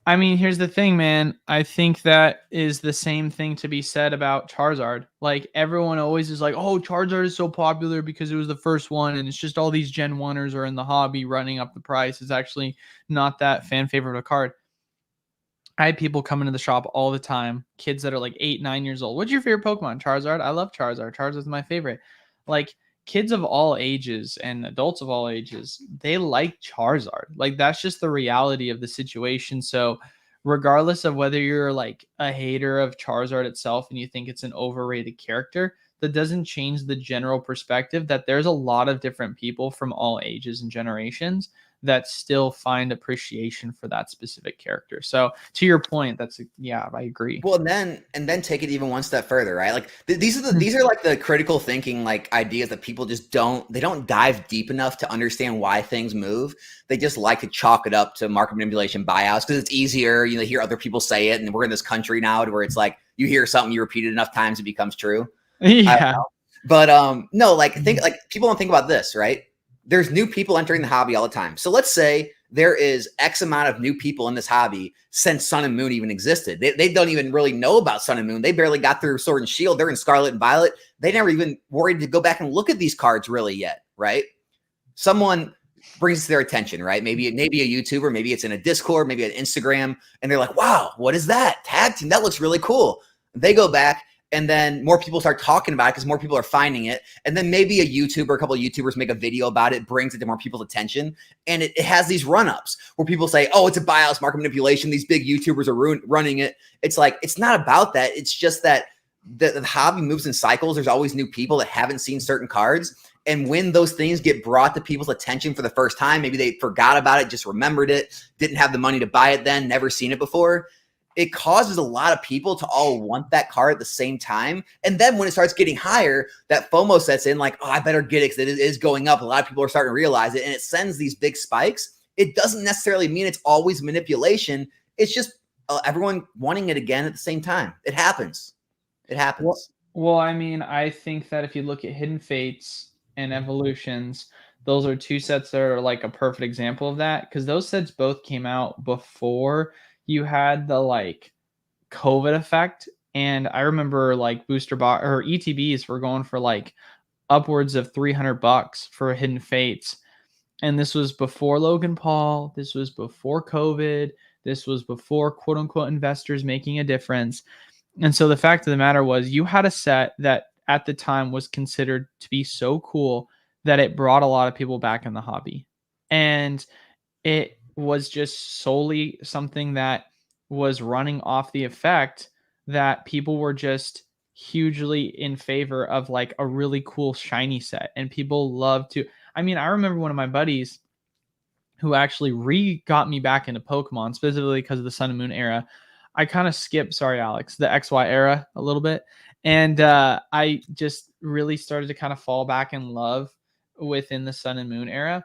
I mean, here's the thing, man. I think that is the same thing to be said about Charizard. Like, everyone always is like, oh, Charizard is so popular because it was the first one, and it's just all these Gen 1ers are in the hobby running up the price. It's actually not that fan favorite of a card. I had people come into the shop all the time, kids that are like 8, 9 years old. What's your favorite Pokemon? Charizard. I love Charizard. Charizard's my favorite. Like, kids of all ages and adults of all ages, they like Charizard. Like, that's just the reality of the situation. So regardless of whether you're like a hater of Charizard itself and you think it's an overrated character, that doesn't change the general perspective that there's a lot of different people from all ages and generations that still find appreciation for that specific character. So to your point, yeah, I agree. Well, and then take it even one step further, right? Like these are like the critical thinking, like, ideas that people just don't dive deep enough to understand why things move. They just like to chalk it up to market manipulation buyouts because it's easier. You know, hear other people say it, and we're in this country now where it's like you hear something, you repeat it enough times, it becomes true. Yeah. But no, like, think, like, people don't think about this, right? There's new people entering the hobby all the time. So let's say there is X amount of new people in this hobby since Sun and Moon even existed. They don't even really know about Sun and Moon. They barely got through Sword and Shield. They're in Scarlet and Violet. They never even worried to go back and look at these cards really yet, right? Someone brings it to their attention, right? Maybe a YouTuber, maybe it's in a Discord, maybe an Instagram, and they're like, wow, what is that? Tag team, that looks really cool. They go back, and then more people start talking about it because more people are finding it. And then maybe a couple of YouTubers make a video about it, brings it to more people's attention. And it has these run-ups where people say, oh, it's a bias, market manipulation. These big YouTubers are running it. It's like, it's not about that. It's just that the hobby moves in cycles. There's always new people that haven't seen certain cards. And when those things get brought to people's attention for the first time, maybe they forgot about it, just remembered it, didn't have the money to buy it then, never seen it before. It causes a lot of people to all want that card at the same time. And then when it starts getting higher, that FOMO sets in, like, oh, I better get it because it is going up. A lot of people are starting to realize it, and it sends these big spikes. It doesn't necessarily mean it's always manipulation. It's just everyone wanting it again at the same time. It happens. It happens. Well, I mean, I think that if you look at Hidden Fates and Evolutions, those are two sets that are like a perfect example of that, because those sets both came out before you had the like COVID effect. And I remember like booster box or ETBs were going for like upwards of $300 for Hidden Fates. And this was before Logan Paul. This was before COVID. This was before quote unquote investors making a difference. And so the fact of the matter was, you had a set that at the time was considered to be so cool that it brought a lot of people back in the hobby. And it was just solely something that was running off the effect that people were just hugely in favor of like a really cool shiny set. And people love to, I mean, I remember one of my buddies who actually got me back into Pokemon, specifically because of the Sun and Moon era. I kind of skipped, sorry, Alex, the XY era a little bit. And I just really started to kind of fall back in love within the Sun and Moon era.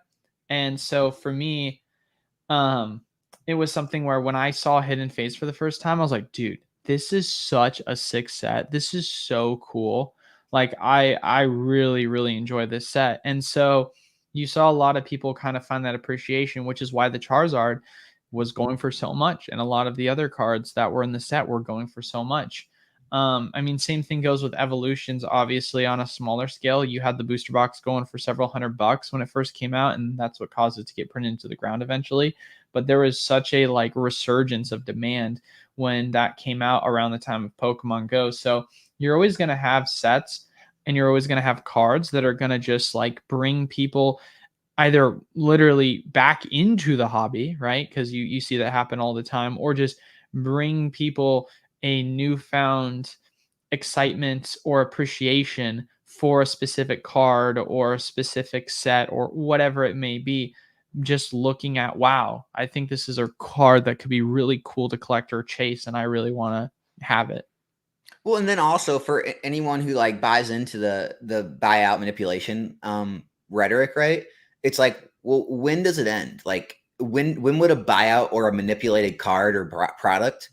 And so for me, it was something where when I saw Hidden Fates for the first time, I was like, dude, this is such a sick set. This is so cool. Like I really, really enjoy this set. And so you saw a lot of people kind of find that appreciation, which is why the Charizard was going for so much. And a lot of the other cards that were in the set were going for so much. I mean, same thing goes with evolutions. Obviously, on a smaller scale, you had the booster box going for several $100 when it first came out, and that's what caused it to get printed into the ground eventually. But there was such a like resurgence of demand when that came out around the time of Pokemon Go. So you're always going to have sets, and you're always going to have cards that are going to just like bring people either literally back into the hobby, right? Because you see that happen all the time, or just bring people a newfound excitement or appreciation for a specific card or a specific set or whatever it may be. Just looking at, wow, I think this is a card that could be really cool to collect or chase, and I really want to have it. Well, and then also for anyone who like buys into the buyout manipulation rhetoric, right? It's like, well, when does it end? Like when would a buyout or a manipulated card or product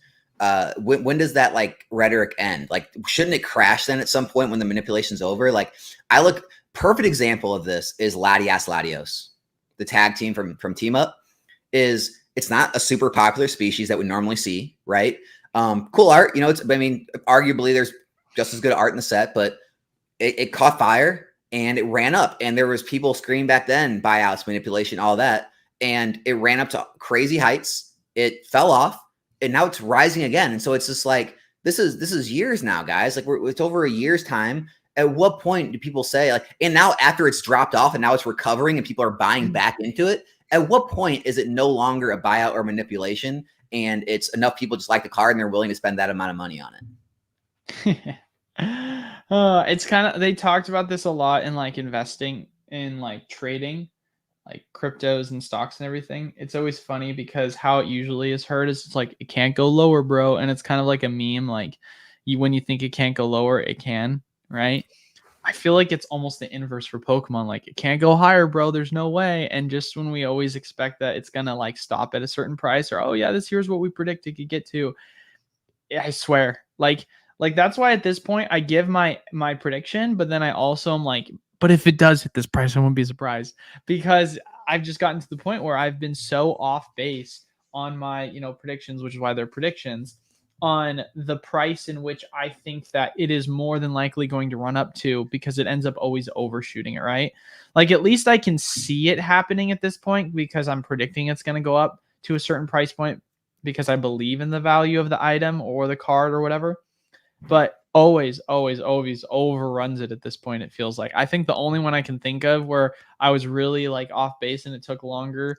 when does that like rhetoric end? Like, shouldn't it crash then at some point when the manipulation's over? Like, perfect example of this is Latias Latios, the tag team from Team Up. It's not a super popular species that we normally see, right? Cool art, I mean, arguably there's just as good art in the set, but it caught fire and it ran up, and there was people screaming back then, buyouts, manipulation, all that, and it ran up to crazy heights. It fell off, and now it's rising again. And so it's just like, this is years now, guys. Like it's over a year's time. At what point do people say like, and now after it's dropped off and now it's recovering and people are buying back into it, at what point is it no longer a buyout or manipulation, and it's enough people just like the card and they're willing to spend that amount of money on it? It's kind of, they talked about this a lot in like investing in like trading, like cryptos and stocks and everything. It's always funny because how it usually is heard is it's like, it can't go lower, bro. And it's kind of like a meme. Like when you think it can't go lower, it can, right? I feel like it's almost the inverse for Pokemon. Like, it can't go higher, bro. There's no way. And just when we always expect that it's gonna like stop at a certain price, or oh yeah, here's what we predict it could get to. I swear, like that's why at this point I give my prediction, but then I also am like, but if it does hit this price, I won't be surprised, because I've just gotten to the point where I've been so off base on my predictions, which is why they're predictions, on the price in which I think that it is more than likely going to run up to, because it ends up always overshooting it, right? Like, at least I can see it happening at this point because I'm predicting it's going to go up to a certain price point because I believe in the value of the item or the card or whatever. But always overruns it at this point, it feels like. I think the only one I can think of where I was really like off base and it took longer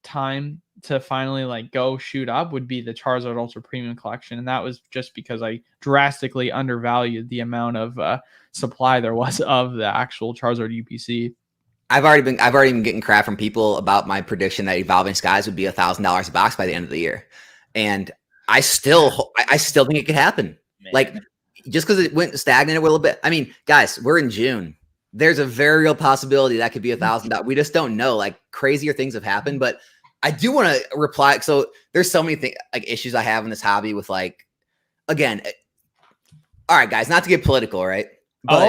time to finally like go shoot up would be the Charizard Ultra Premium Collection, and that was just because I drastically undervalued the amount of supply there was of the actual Charizard UPC. I've already been getting crap from people about my prediction that Evolving Skies would be $1,000 a box by the end of the year, and I still think it could happen. Man. Like, just because it went stagnant a little bit. I mean, guys, we're in June. There's a very real possibility that could be $1,000. We just don't know. Like, crazier things have happened, but I do want to reply. So there's so many things, like issues I have in this hobby with, like, again, all right, guys, not to get political, right? But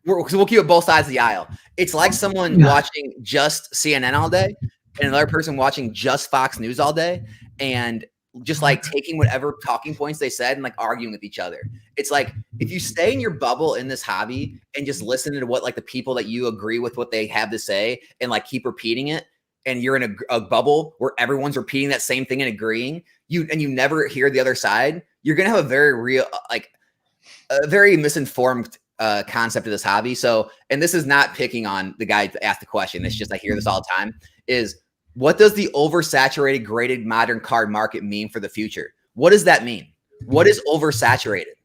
we'll keep it both sides of the aisle. It's like someone watching just CNN all day and another person watching just Fox News all day, and just like taking whatever talking points they said and like arguing with each other. It's like, if you stay in your bubble in this hobby and just listen to what like the people that you agree with what they have to say and like keep repeating it, and you're in a bubble where everyone's repeating that same thing and agreeing, you never hear the other side, you're going to have a very real, like a very misinformed concept of this hobby. So, and this is not picking on the guy that asked the question. It's just, I hear this all the time, is what does the oversaturated graded modern card market mean for the future? What does that mean? What is oversaturated?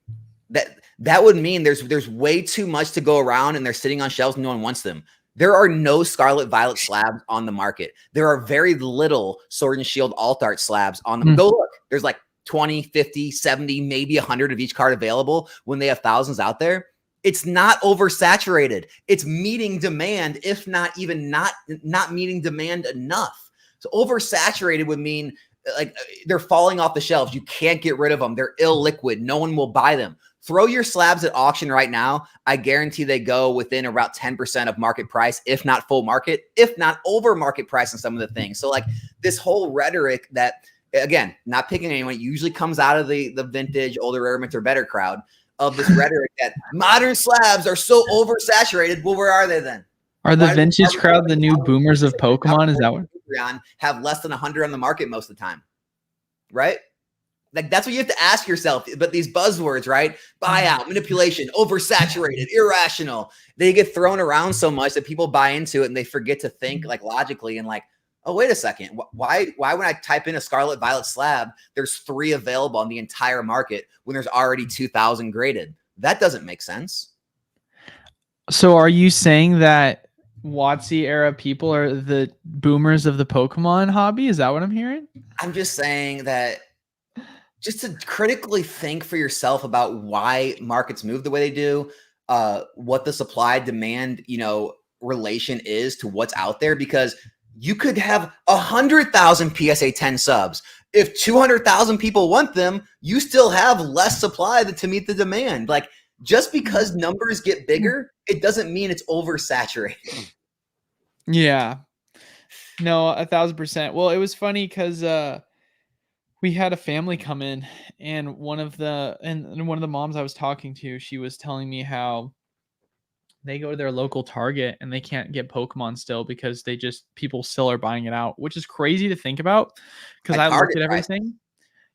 That would mean there's way too much to go around and they're sitting on shelves and no one wants them. There are no Scarlet Violet slabs on the market. There are very little Sword and Shield Alt Art slabs on them. Go look. There's like 20, 50, 70, maybe 100 of each card available when they have thousands out there. It's not oversaturated. It's meeting demand, if not even not meeting demand enough. So oversaturated would mean like they're falling off the shelves. You can't get rid of them. They're illiquid. No one will buy them. Throw your slabs at auction right now. I guarantee they go within about 10% of market price, if not full market, if not over market price on some of the things. So like this whole rhetoric that, again, not picking anyone, it usually comes out of the vintage, older, rare, mint, or better crowd of this rhetoric that modern slabs are so oversaturated. Well, where are they then? Are the vintage crowd the new boomers of Pokemon? Is that what? Have less than 100 on the market most of the time, right? Like that's what you have to ask yourself. But these buzzwords, right? Buyout, manipulation, oversaturated, irrational. They get thrown around so much that people buy into it and they forget to think like logically and like, oh, wait a second. Why when I type in a Scarlet Violet slab, there's 3 available on the entire market when there's already 2,000 graded? That doesn't make sense. So are you saying that WotC era people are the boomers of the Pokemon hobby? Is that what I'm hearing? I'm just saying that just to critically think for yourself about why markets move the way they do, what the supply demand, relation is to what's out there, because you could have 100,000 PSA 10 subs. If 200,000 people want them, you still have less supply to meet the demand. Like just because numbers get bigger, it doesn't mean it's oversaturated. Yeah. No, 1,000%. Well, it was funny because we had a family come in, and one of the moms I was talking to, she was telling me how they go to their local Target and they can't get Pokemon still because people still are buying it out, which is crazy to think about because I look at everything.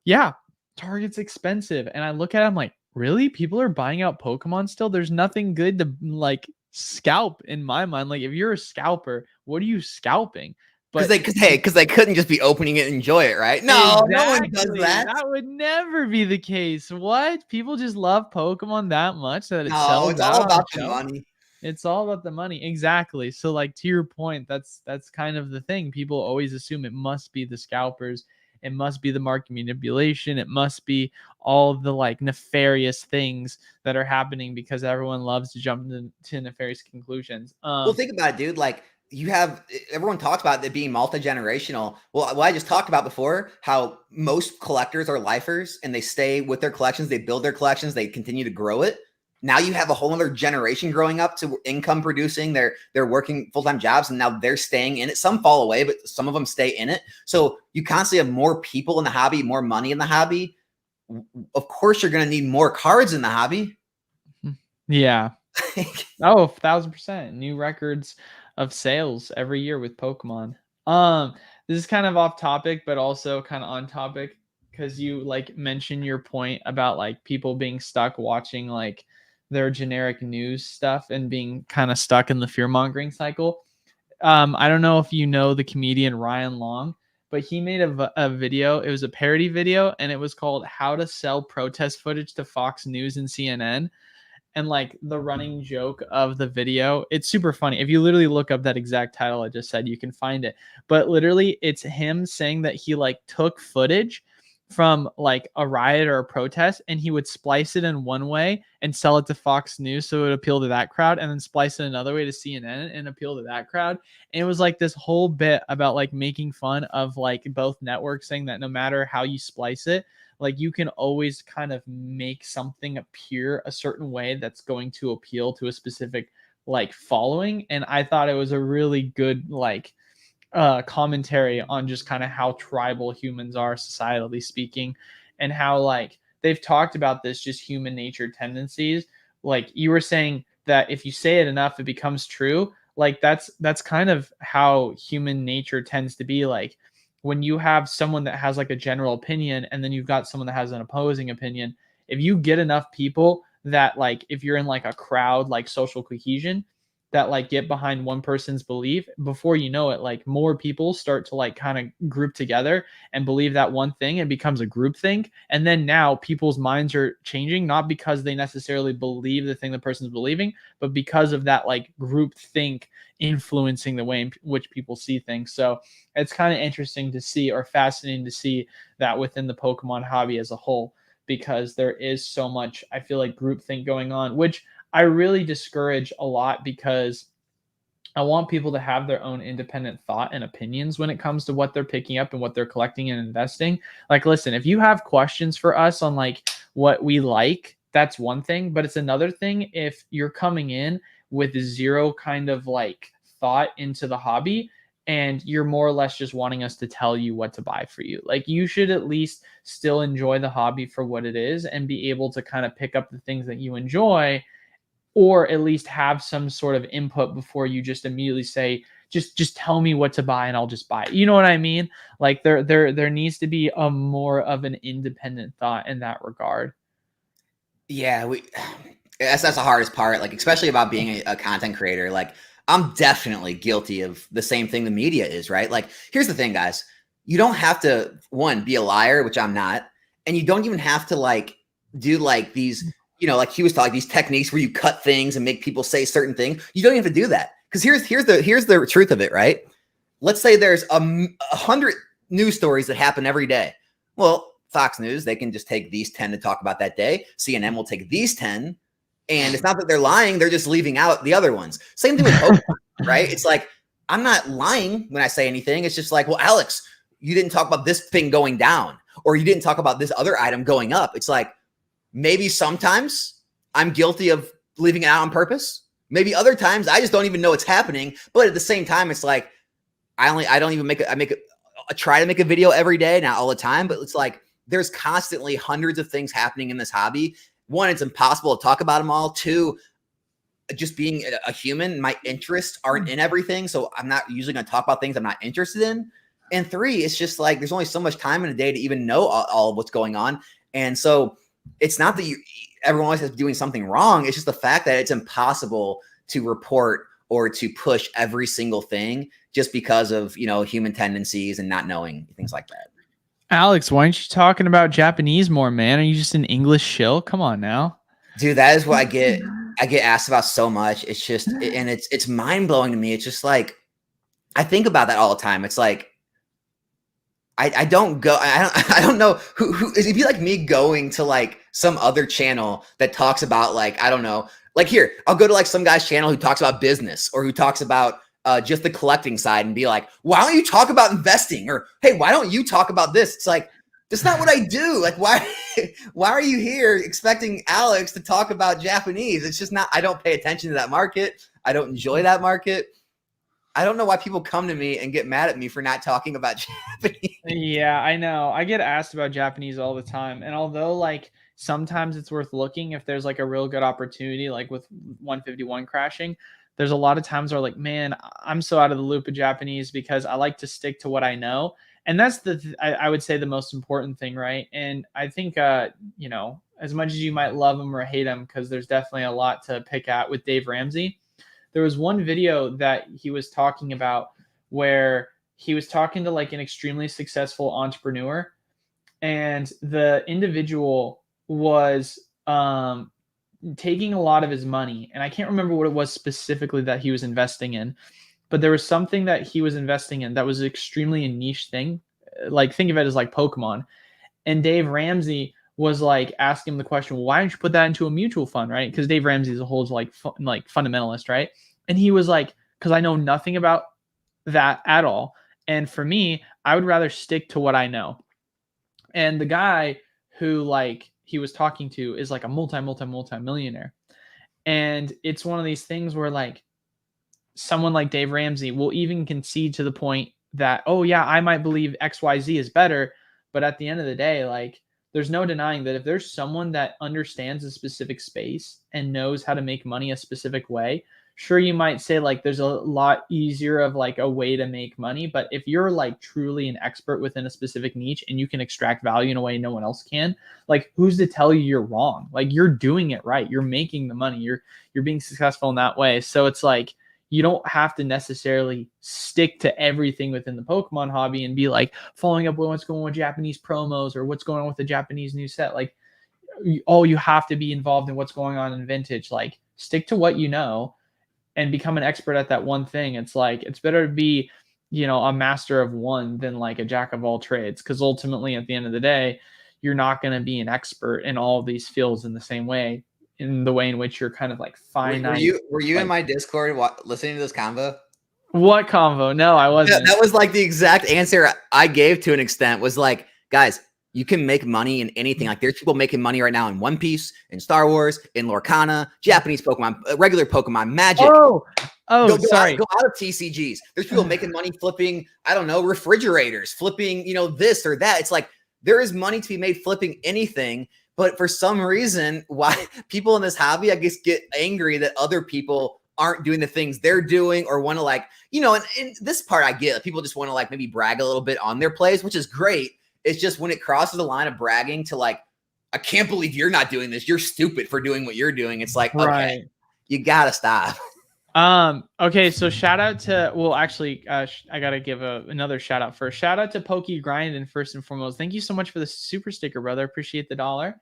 Yeah, Target's expensive. And I look at it, I'm like, really? People are buying out Pokemon still? There's nothing good to like scalp in my mind. Like if you're a scalper, what are you scalping? Because they couldn't just be opening it and enjoy it, right? No, exactly. No one does that. That would never be the case. What? People just love Pokemon that much that it sells. It's all about the money. It's all about the money. Exactly. So like to your point, that's kind of the thing. People always assume it must be the scalpers. It must be the market manipulation. It must be all the like nefarious things that are happening because everyone loves to jump to nefarious conclusions. Well, think about it, dude. Like everyone talks about it being multi-generational. Well, what I just talked about before, how most collectors are lifers and they stay with their collections. They build their collections. They continue to grow it. Now you have a whole other generation growing up to income producing. They're working full-time jobs and now they're staying in it. Some fall away, but some of them stay in it. So you constantly have more people in the hobby, more money in the hobby. Of course, you're going to need more cards in the hobby. Yeah. Oh, 1,000%. New records of sales every year with Pokemon. This is kind of off topic, but also kind of on topic because you like mentioned your point about like people being stuck watching like their generic news stuff and being kind of stuck in the fear-mongering cycle. I don't know if you know the comedian Ryan Long, but he made a video. It was a parody video, and it was called How to Sell Protest Footage to Fox News and CNN. And like the running joke of the video, it's super funny. If you literally look up that exact title I just said, you can find it. But literally, it's him saying that he like took footage from like a riot or a protest and he would splice it in one way and sell it to Fox News so it would appeal to that crowd, and then splice it another way to CNN and appeal to that crowd. And it was like this whole bit about like making fun of like both networks, saying that no matter how you splice it, like you can always kind of make something appear a certain way that's going to appeal to a specific like following. And I thought it was a really good like commentary on just kind of how tribal humans are, societally speaking, and how like they've talked about this just human nature tendencies. Like you were saying that if you say it enough, it becomes true. Like that's kind of how human nature tends to be. Like when you have someone that has like a general opinion and then you've got someone that has an opposing opinion, if you get enough people that, like, if you're in like a crowd, like social cohesion, that like get behind one person's belief, before you know it, like more people start to like kind of group together and believe that one thing, and becomes a group think. And then now people's minds are changing, not because they necessarily believe the thing the person's believing, but because of that like group think influencing the way in which people see things. So it's kind of interesting to see, or fascinating to see, that within the Pokemon hobby as a whole, because there is so much, I feel like, groupthink going on, which I really discourage a lot, because I want people to have their own independent thought and opinions when it comes to what they're picking up and what they're collecting and investing. Like, listen, if you have questions for us on like what we like, that's one thing, but it's another thing if you're coming in with zero kind of like thought into the hobby, and you're more or less just wanting us to tell you what to buy for you. Like, you should at least still enjoy the hobby for what it is and be able to kind of pick up the things that you enjoy, or at least have some sort of input before you just immediately say, just tell me what to buy and I'll just buy it. You know what I mean? Like there needs to be a more of an independent thought in that regard. Yeah, that's the hardest part, like especially about being a content creator. Like I'm definitely guilty of the same thing the media is, right? Like here's the thing, guys. You don't have to, one, be a liar, which I'm not, and you don't even have to like do like these, like he was talking, these techniques where you cut things and make people say certain things. You don't even have to do that. Because here's the truth of it, right? Let's say there's 100 news stories that happen every day. Well, Fox News, they can just take these 10 to talk about that day. CNN will take these 10. And it's not that they're lying, they're just leaving out the other ones. Same thing with Pokemon, right? It's like, I'm not lying when I say anything. It's just like, well, Alex, you didn't talk about this thing going down, or you didn't talk about this other item going up. It's like, maybe sometimes I'm guilty of leaving it out on purpose. Maybe other times I just don't even know it's happening. But at the same time, it's like, I try to make a video every day, not all the time, but it's like, there's constantly hundreds of things happening in this hobby. One, it's impossible to talk about them all. Two, just being a human, my interests aren't in everything. So I'm not usually going to talk about things I'm not interested in. And three, it's just like, there's only so much time in a day to even know all of what's going on. And so it's not that everyone always has doing something wrong. It's just the fact that it's impossible to report or to push every single thing just because of, human tendencies and not knowing things like that. Alex, why aren't you talking about Japanese more, man? Are you just an English shill? Come on now. Dude, that is what I get asked about so much. It's just, and it's mind blowing to me. It's just like, I think about that all the time. It's like, I don't know who it'd be like me going to like some other channel that talks about like, I don't know, like here, I'll go to like some guy's channel who talks about business or who talks about just the collecting side and be like, why don't you talk about investing? Or, hey, why don't you talk about this? It's like, that's not what I do. Like, why are you here expecting Alex to talk about Japanese? It's just not, I don't pay attention to that market. I don't enjoy that market. I don't know why people come to me and get mad at me for not talking about Japanese. Yeah, I know. I get asked about Japanese all the time. And although like sometimes it's worth looking if there's like a real good opportunity, like with 151 crashing, there's a lot of times where like, man, I'm so out of the loop of Japanese because I like to stick to what I know. And that's I would say the most important thing, right? And I think, as much as you might love him or hate him, because there's definitely a lot to pick at with Dave Ramsey. There was one video that he was talking about where he was talking to like an extremely successful entrepreneur, and the individual was taking a lot of his money, and I can't remember what it was specifically that he was investing in, but there was something that he was investing in that was extremely a niche thing. Like, think of it as like Pokemon. And Dave Ramsey was like asking him the question, well, why don't you put that into a mutual fund, right? Because Dave Ramsey as a whole is like fundamentalist, right? And he was like, because I know nothing about that at all. And for me, I would rather stick to what I know. And the guy who like he was talking to is like a multi-millionaire. And it's one of these things where like someone like Dave Ramsey will even concede to the point that, oh yeah, I might believe XYZ is better. But at the end of the day, like there's no denying that if there's someone that understands a specific space and knows how to make money a specific way, sure, you might say like there's a lot easier of like a way to make money, but if you're like truly an expert within a specific niche and you can extract value in a way no one else can, like who's to tell you you're wrong? Like you're doing it right. You're making the money. You're being successful in that way. So it's like you don't have to necessarily stick to everything within the Pokemon hobby and be like following up with what's going on with Japanese promos or what's going on with the Japanese new set. Like, you have to be involved in what's going on in vintage. Like, stick to what you know and become an expert at that one thing. It's like, it's better to be, a master of one than like a jack of all trades. Because ultimately, at the end of the day, you're not going to be an expert in all of these fields in the same way, in the way in which you're kind of like finite. Were you like, in my Discord listening to this convo? What convo? No, I wasn't. That was like the exact answer I gave to an extent, was like, guys, you can make money in anything. Like there's people making money right now in One Piece, in Star Wars, in Lorcana, Japanese Pokemon, regular Pokemon, Magic. Sorry. Go out of TCGs. There's people making money flipping, I don't know, refrigerators, flipping, this or that. It's like there is money to be made flipping anything. But for some reason, why people in this hobby, I guess, get angry that other people aren't doing the things they're doing or want to like, and this part I get. People just want to like maybe brag a little bit on their plays, which is great. It's just when it crosses the line of bragging to like, I can't believe you're not doing this. You're stupid for doing what you're doing. It's like, okay, you got to stop. Okay, so shout out to, I gotta give another shout out first. Shout out to Pokey Grindin first and foremost. Thank you so much for the super sticker, brother. Appreciate the $1.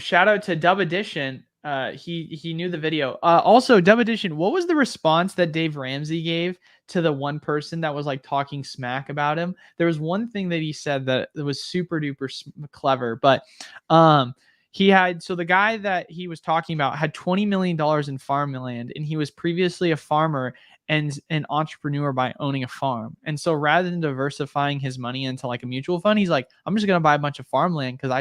Shout out to Dub Edition. He knew the video. Also, Dub Edition, what was the response that Dave Ramsey gave to the one person that was like talking smack about him? There was one thing that he said that was super duper clever, but the guy that he was talking about had $20 million in farmland, and he was previously a farmer and an entrepreneur by owning a farm. And so rather than diversifying his money into like a mutual fund, he's like, I'm just going to buy a bunch of farmland because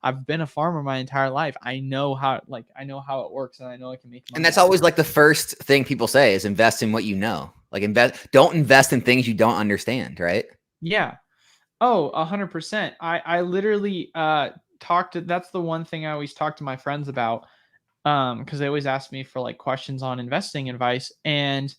I've been a farmer my entire life. I know how it works, and I know I can make money. And that's always like the first thing people say is invest in what you know. Like don't invest in things you don't understand, right? Yeah. Oh, 100%. I literally that's the one thing I always talk to my friends about, because they always ask me for like questions on investing advice, and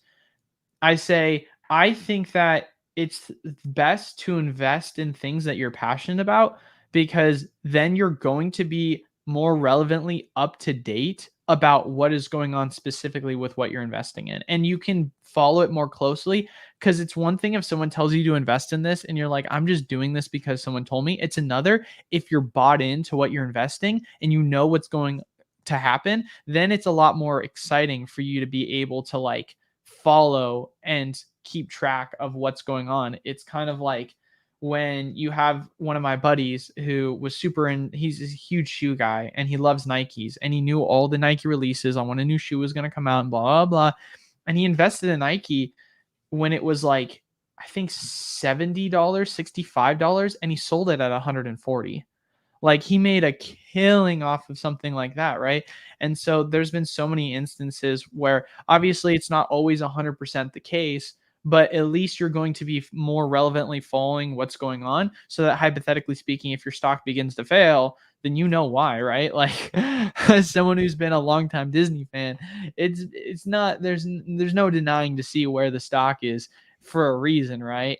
I say I think that it's best to invest in things that you're passionate about, because then you're going to be more relevantly up to date about what is going on specifically with what you're investing in, and you can follow it more closely. Because it's one thing if someone tells you to invest in this and you're like, I'm just doing this because someone told me. It's another if you're bought into what you're investing and you know what's going to happen, then it's a lot more exciting for you to be able to like follow and keep track of what's going on. It's kind of like when you have one of my buddies who was he's a huge shoe guy and he loves Nikes, and he knew all the Nike releases on when a new shoe was going to come out and blah, blah, blah. And he invested in Nike when it was like, I think $70, $65, and he sold it at $140. Like he made a killing off of something like that, right? And so there's been so many instances where obviously it's not always 100% the case, but at least you're going to be more relevantly following what's going on, so that hypothetically speaking, if your stock begins to fail, then you know why, right? Like as someone who's been a longtime Disney fan, it's not, there's no denying to see where the stock is for a reason, right?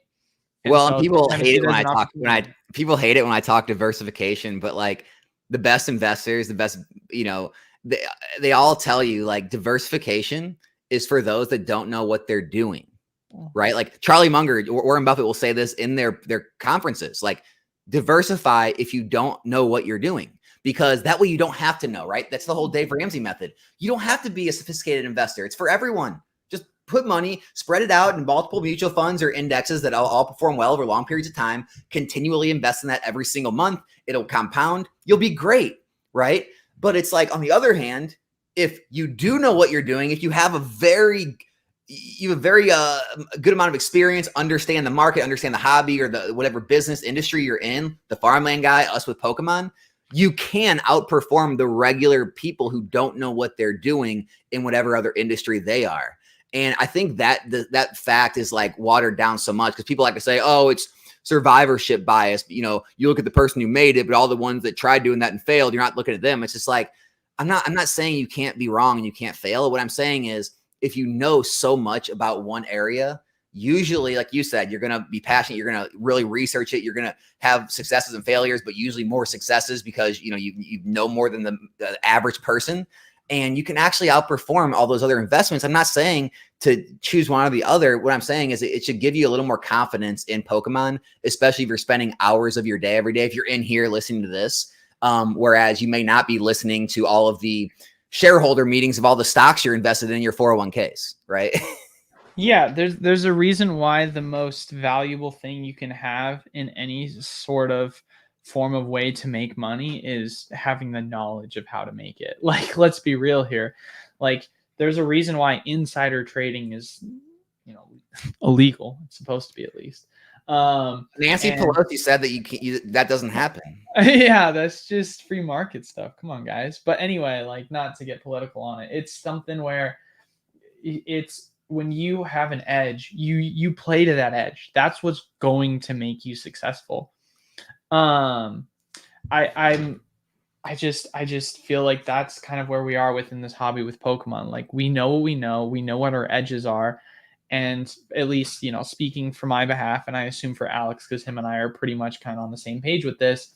And well, so people hate it people hate it when I talk diversification, but like the best investors, the best, they all tell you like diversification is for those that don't know what they're doing. Right? Like Charlie Munger, Warren Buffett will say this in their conferences, like diversify if you don't know what you're doing, because that way you don't have to know, right? That's the whole Dave Ramsey method. You don't have to be a sophisticated investor. It's for everyone. Just put money, spread it out in multiple mutual funds or indexes that all perform well over long periods of time, continually invest in that every single month. It'll compound. You'll be great, right? But it's like, on the other hand, if you do know what you're doing, if you have a very good amount of experience, understand the market, understand the hobby or the whatever business industry you're in, the farmland guy, us with Pokemon, you can outperform the regular people who don't know what they're doing in whatever other industry they are. And I think that that fact is like watered down so much because people like to say, oh, it's survivorship bias. You know, you look at the person who made it, but all the ones that tried doing that and failed, you're not looking at them. It's just like, I'm not saying you can't be wrong and you can't fail. What I'm saying is, if you know so much about one area, usually, like you said, you're going to be passionate. You're going to really research it. You're going to have successes and failures, but usually more successes because, you know, you know more than the average person, and you can actually outperform all those other investments. I'm not saying to choose one or the other. What I'm saying is it should give you a little more confidence in Pokemon, especially if you're spending hours of your day every day. If you're in here listening to this, whereas you may not be listening to all of the shareholder meetings of all the stocks you're invested in your 401ks, right? Yeah, there's a reason why the most valuable thing you can have in any sort of form of way to make money is having the knowledge of how to make it. Like, let's be real here. Like, there's a reason why insider trading is, you know, illegal. It's supposed to be, at least. Nancy Pelosi said that that doesn't happen. Yeah, that's just free market stuff. Come on, guys. But anyway, like, not to get political on it, it's something where it's when you have an edge, you play to that edge. That's what's going to make you successful. I just feel like that's kind of where we are within this hobby with Pokemon. Like, we know what we know what our edges are. And at least, you know, speaking for my behalf, and I assume for Alex, because him and I are pretty much kind of on the same page with this,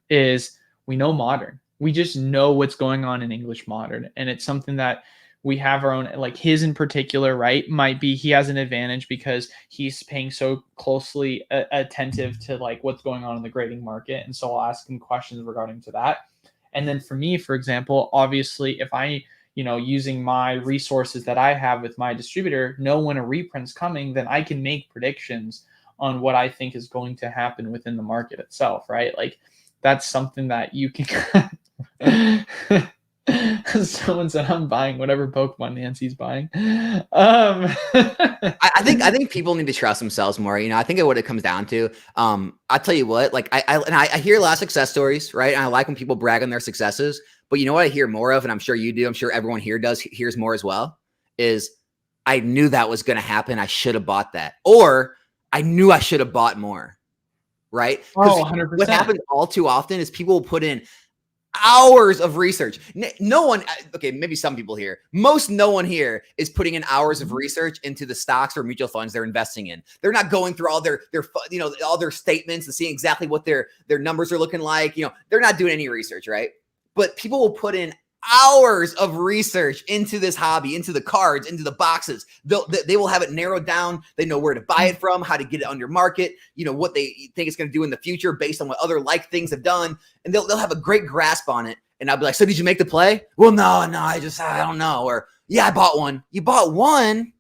is we know modern. We just know what's going on in English modern. And it's something that we have our own, like his in particular, right? Might be he has an advantage because he's paying so closely attentive to like what's going on in the grading market. And so I'll ask him questions regarding to that. And then for me, for example, obviously, if I, you know, using my resources that I have with my distributor, know when a reprint's coming, then I can make predictions on what I think is going to happen within the market itself, right? Like, that's something that you can. Someone said I'm buying whatever Pokemon Nancy's buying. I think people need to trust themselves more. You know, I think what it comes down to. I'll tell you what, like I hear a lot of success stories, right? And I like when people brag on their successes. But you know what I hear more of, and I'm sure you do, I'm sure everyone here hears more as well, is I knew that was going to happen. I should have bought that. Or I knew I should have bought more, right? Oh, 100%. What happens all too often is people will put in hours of research. No one, okay, maybe some people here, no one here is putting in hours of research into the stocks or mutual funds they're investing in. They're not going through all their you know, all their statements and seeing exactly what their numbers are looking like. You know, they're not doing any research, right? But people will put in hours of research into this hobby, into the cards, into the boxes. They will have it narrowed down. They know where to buy it from, how to get it under market, you know, what they think it's going to do in the future based on what other like things have done. And they'll have a great grasp on it. And I'll be like, so did you make the play? Well, no, I don't know. Or yeah, I bought one. You bought one?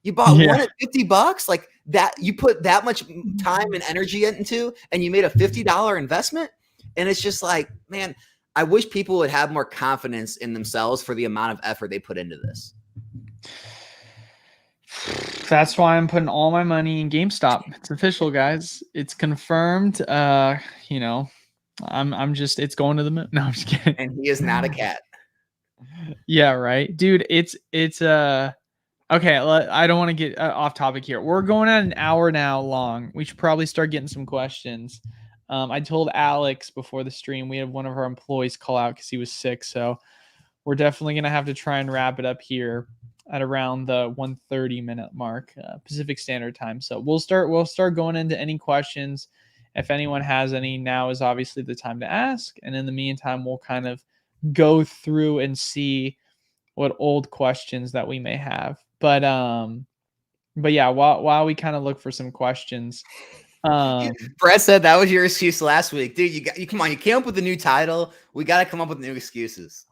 You bought one at $50? Like that, you put that much time and energy into, and you made a $50 investment? And it's just like, man, I wish people would have more confidence in themselves for the amount of effort they put into this. That's why I'm putting all my money in GameStop. It's official, guys. It's confirmed. You know, I'm just, it's going to the moon. No, I'm just kidding. And he is not a cat. Yeah, right. Dude, it's okay, I don't want to get off topic here. We're going at an hour now long. We should probably start getting some questions. I told Alex before the stream we had one of our employees call out because he was sick. So we're definitely going to have to try and wrap it up here at around the 1:30 minute mark, Pacific Standard Time. So we'll start going into any questions. If anyone has any, now is obviously the time to ask. And in the meantime, we'll kind of go through and see what old questions that we may have. But yeah, while we kind of look for some questions. Brett said that was your excuse last week, dude. You come on, you came up with a new title. We got to come up with new excuses.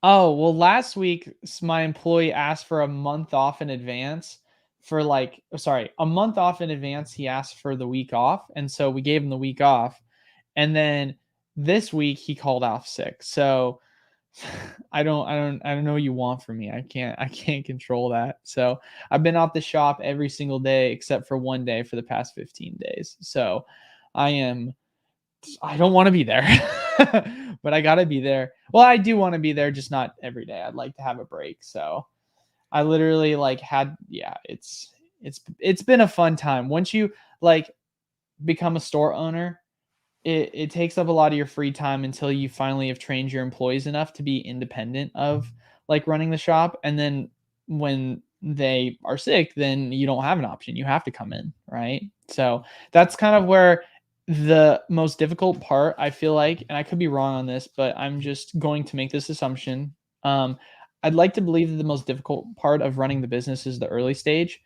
Oh, well, last week my employee asked for a month off in advance for a month off in advance. He asked for the week off. And so we gave him the week off. And then this week he called off sick. So I don't know what you want from me. I can't control that. So I've been out the shop every single day except for one day for the past 15 days. So I don't want to be there, but I gotta be there. Well, I do want to be there, just not every day. I'd like to have a break. So I literally it's been a fun time. Once you become a store owner, it takes up a lot of your free time until you finally have trained your employees enough to be independent of like running the shop. And then when they are sick, then you don't have an option. You have to come in, right? So that's kind of where the most difficult part, I feel like, and I could be wrong on this, but I'm just going to make this assumption. Um, I'd like to believe that the most difficult part of running the business is the early stage,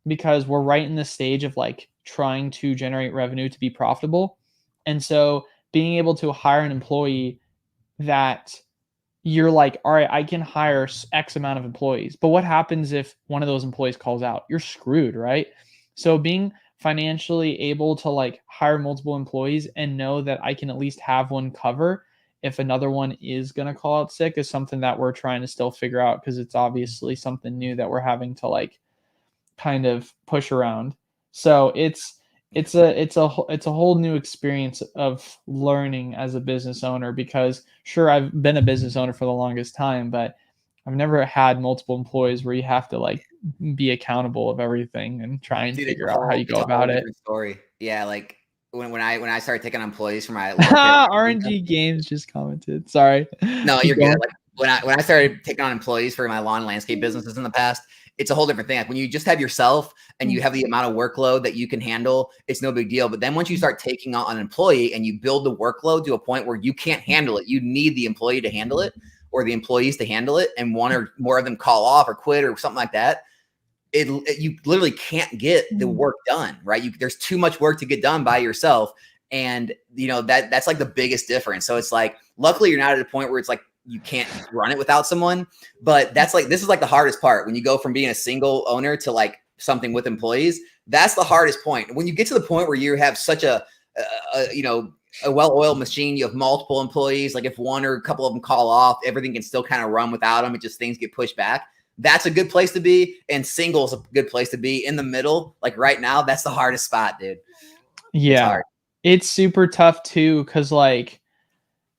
because we're right in the stage of like trying to generate revenue to be profitable. And so being able to hire an employee that you're like, all right, I can hire X amount of employees. But what happens if one of those employees calls out? You're screwed, right? So being financially able to like hire multiple employees and know that I can at least have one cover if another one is going to call out sick is something that we're trying to still figure out, because it's obviously something new that we're having to like kind of push around. So it's a whole new experience of learning as a business owner, because sure, I've been a business owner for the longest time, but I've never had multiple employees where you have to like be accountable of everything and try and Dude, figure out how you it's go a whole about it. different story. Yeah, like when I started taking on employees for my local RNG Games just commented. Sorry. no, Keep you're good. going. Like when I started taking on employees for my lawn and landscape businesses in the past, it's a whole different thing. Like when you just have yourself and you have the amount of workload that you can handle, it's no big deal. But then once you start taking on an employee and you build the workload to a point where you can't handle it, you need the employee to handle it or the employees to handle it, and one or more of them call off or quit or something like that. You literally can't get the work done, right? There's too much work to get done by yourself. And that's like the biggest difference. So it's like, luckily you're not at a point where it's like you can't run it without someone, but this is like the hardest part when you go from being a single owner to like something with employees. That's the hardest point. When you get to the point where you have such a well-oiled machine, you have multiple employees, like if one or a couple of them call off, everything can still kind of run without them. It just, things get pushed back. That's a good place to be. And single is a good place to be. In the middle, like right now, that's the hardest spot, dude. It's Yeah. hard. It's super tough too, because like,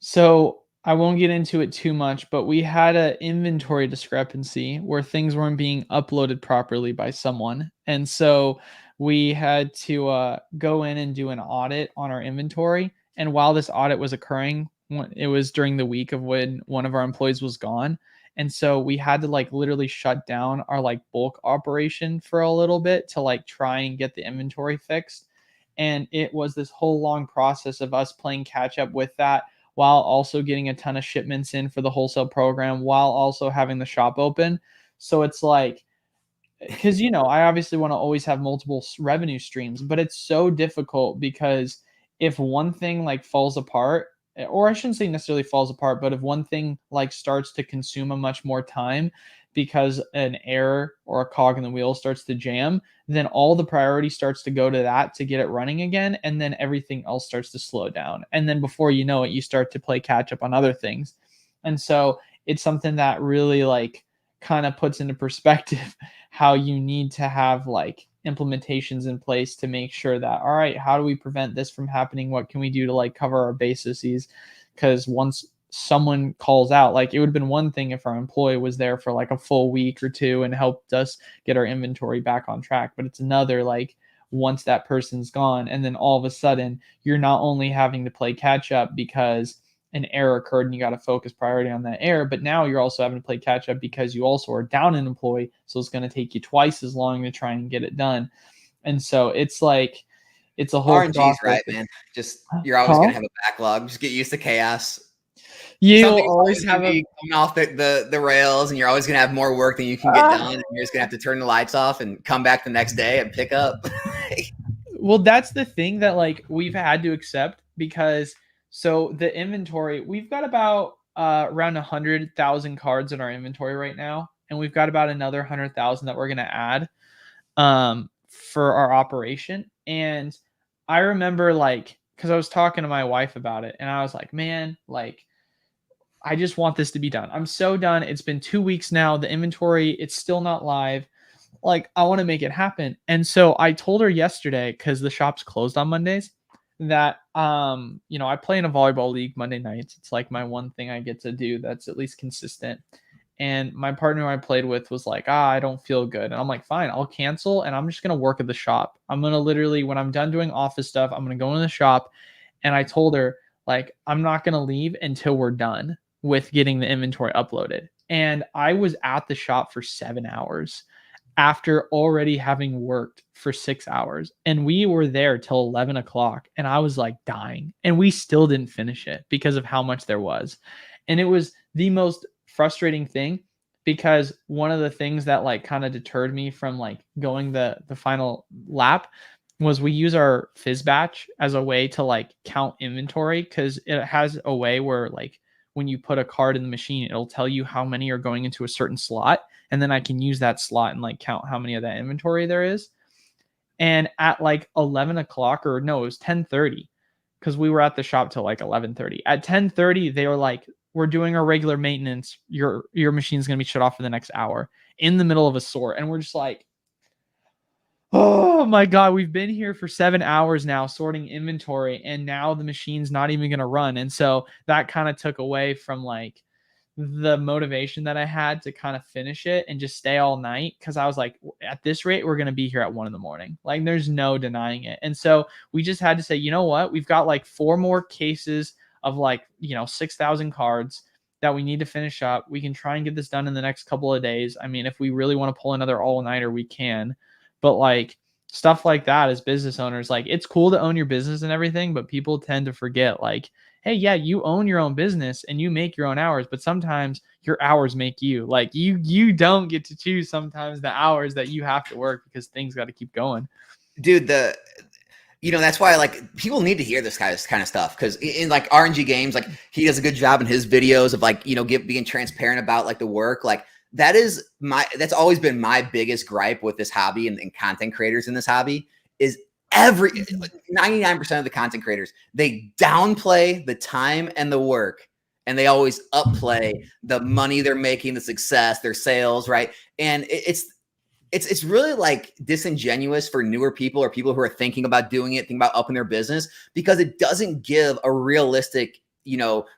so I won't get into it too much, but we had an inventory discrepancy where things weren't being uploaded properly by someone. And so we had to go in and do an audit on our inventory. And while this audit was occurring, it was during the week of when one of our employees was gone. And so we had to like literally shut down our like bulk operation for a little bit to like try and get the inventory fixed. And it was this whole long process of us playing catch up with that, while also getting a ton of shipments in for the wholesale program, while also having the shop open. So it's like, because I obviously want to always have multiple revenue streams, but it's so difficult because if one thing like falls apart, or I shouldn't say necessarily falls apart, but if one thing like starts to consume a much more time because an error or a cog in the wheel starts to jam, then all the priority starts to go to that to get it running again, and then everything else starts to slow down, and then before you know it, you start to play catch up on other things. And so it's something that really like kind of puts into perspective how you need to have like implementations in place to make sure that, all right, how do we prevent this from happening? What can we do to like cover our bases? Because once someone calls out, like it would have been one thing if our employee was there for like a full week or two and helped us get our inventory back on track, but it's another like once that person's gone, and then all of a sudden you're not only having to play catch up because an error occurred and you got to focus priority on that error, but now you're also having to play catch up because you also are down an employee, so it's going to take you twice as long to try and get it done. And so it's like it's a whole RNG's right, man. Just you're always gonna have a backlog. Just get used to chaos. You Something's always have coming off the rails, and you're always gonna have more work than you can get done. And you're just gonna have to turn the lights off and come back the next day and pick up. Well, that's the thing that like we've had to accept, because so the inventory, we've got about around 100,000 cards in our inventory right now, and we've got about another 100,000 that we're gonna add for our operation. And I remember like, because I was talking to my wife about it, and I was like, man, like I just want this to be done. I'm so done. It's been 2 weeks now. The inventory, it's still not live. Like I want to make it happen. And so I told her yesterday, because the shop's closed on Mondays, that I play in a volleyball league Monday nights. It's like my one thing I get to do that's at least consistent. And my partner who I played with was like, I don't feel good. And I'm like, fine, I'll cancel and I'm just going to work at the shop. I'm going to literally, when I'm done doing office stuff, I'm going to go in the shop. And I told her, like, I'm not going to leave until we're done with getting the inventory uploaded. And I was at the shop for 7 hours after already having worked for 6 hours. And we were there till 11 o'clock. And I was like dying. And we still didn't finish it because of how much there was. And it was the most frustrating thing because one of the things that like kind of deterred me from like going the final lap was we use our fizz batch as a way to like count inventory because it has a way where like when you put a card in the machine, it'll tell you how many are going into a certain slot. And then I can use that slot and like count how many of that inventory there is. And at like 11 o'clock, or no, it was 10:30 because we were at the shop till like 11:30. At 10:30, they were like, we're doing our regular maintenance. Your machine's going to be shut off for the next hour in the middle of a sort. And we're just like, oh my God, we've been here for 7 hours now sorting inventory and now the machine's not even going to run. And so that kind of took away from like the motivation that I had to kind of finish it and just stay all night. Cause I was like, at this rate, we're going to be here at 1 a.m. Like there's no denying it. And so we just had to say, you know what? We've got like 4 more cases of like, 6,000 cards that we need to finish up. We can try and get this done in the next couple of days. I mean, if we really want to pull another all-nighter, we can. But like stuff like that as business owners, like it's cool to own your business and everything, but people tend to forget like, hey, yeah, you own your own business and you make your own hours, but sometimes your hours make you. Like you don't get to choose sometimes the hours that you have to work because things got to keep going. Dude, that's why like people need to hear this kind of stuff because in like RNG games, like he does a good job in his videos of like being transparent about like the work. Like that's always been my biggest gripe with this hobby and content creators in this hobby is 99% of the content creators, they downplay the time and the work and they always upplay the money they're making, the success, their sales, right? And it's really like disingenuous for newer people or people who are thinking about doing it, thinking about upping their business, because it doesn't give a realistic,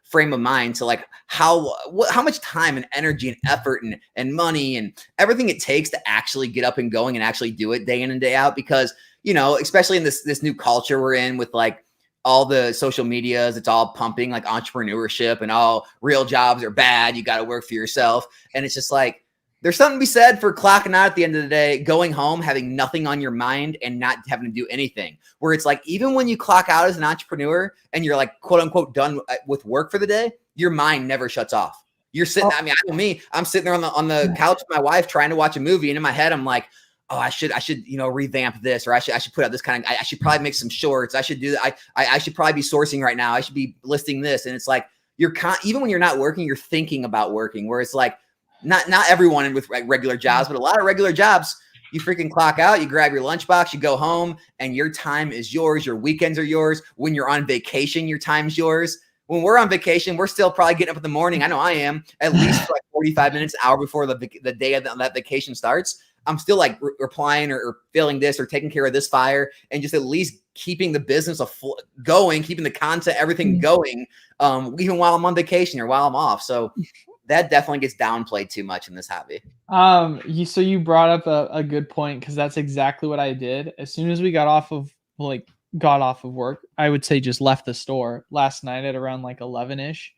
frame of mind to like how much time and energy and effort and money and everything it takes to actually get up and going and actually do it day in and day out. Because, especially in this new culture we're in with like all the social medias, it's all pumping like entrepreneurship and all real jobs are bad. You got to work for yourself. And it's just like, there's something to be said for clocking out at the end of the day, going home, having nothing on your mind and not having to do anything. Where it's like, even when you clock out as an entrepreneur and you're like, quote unquote, done with work for the day, your mind never shuts off. You're sitting, I mean, I'm sitting there on the couch with my wife trying to watch a movie. And in my head, I'm like, oh, I should, revamp this, or I should put out this kind of, I should probably make some shorts. I should do that. I should probably be sourcing right now. I should be listing this. And it's like, even when you're not working, you're thinking about working, where it's like, not everyone with regular jobs, but a lot of regular jobs, you freaking clock out, you grab your lunchbox, you go home, and your time is yours. Your weekends are yours. When you're on vacation, your time's yours. When we're on vacation, we're still probably getting up in the morning. I know I am, at least for like 45 minutes, an hour before the day of that vacation starts. I'm still like replying or filling this or taking care of this fire and just at least keeping the business going, keeping the content, everything going, even while I'm on vacation or while I'm off. So that definitely gets downplayed too much in this hobby. So you brought up a good point because that's exactly what I did. As soon as we got off of work, I would say just left the store last night at around like 11ish.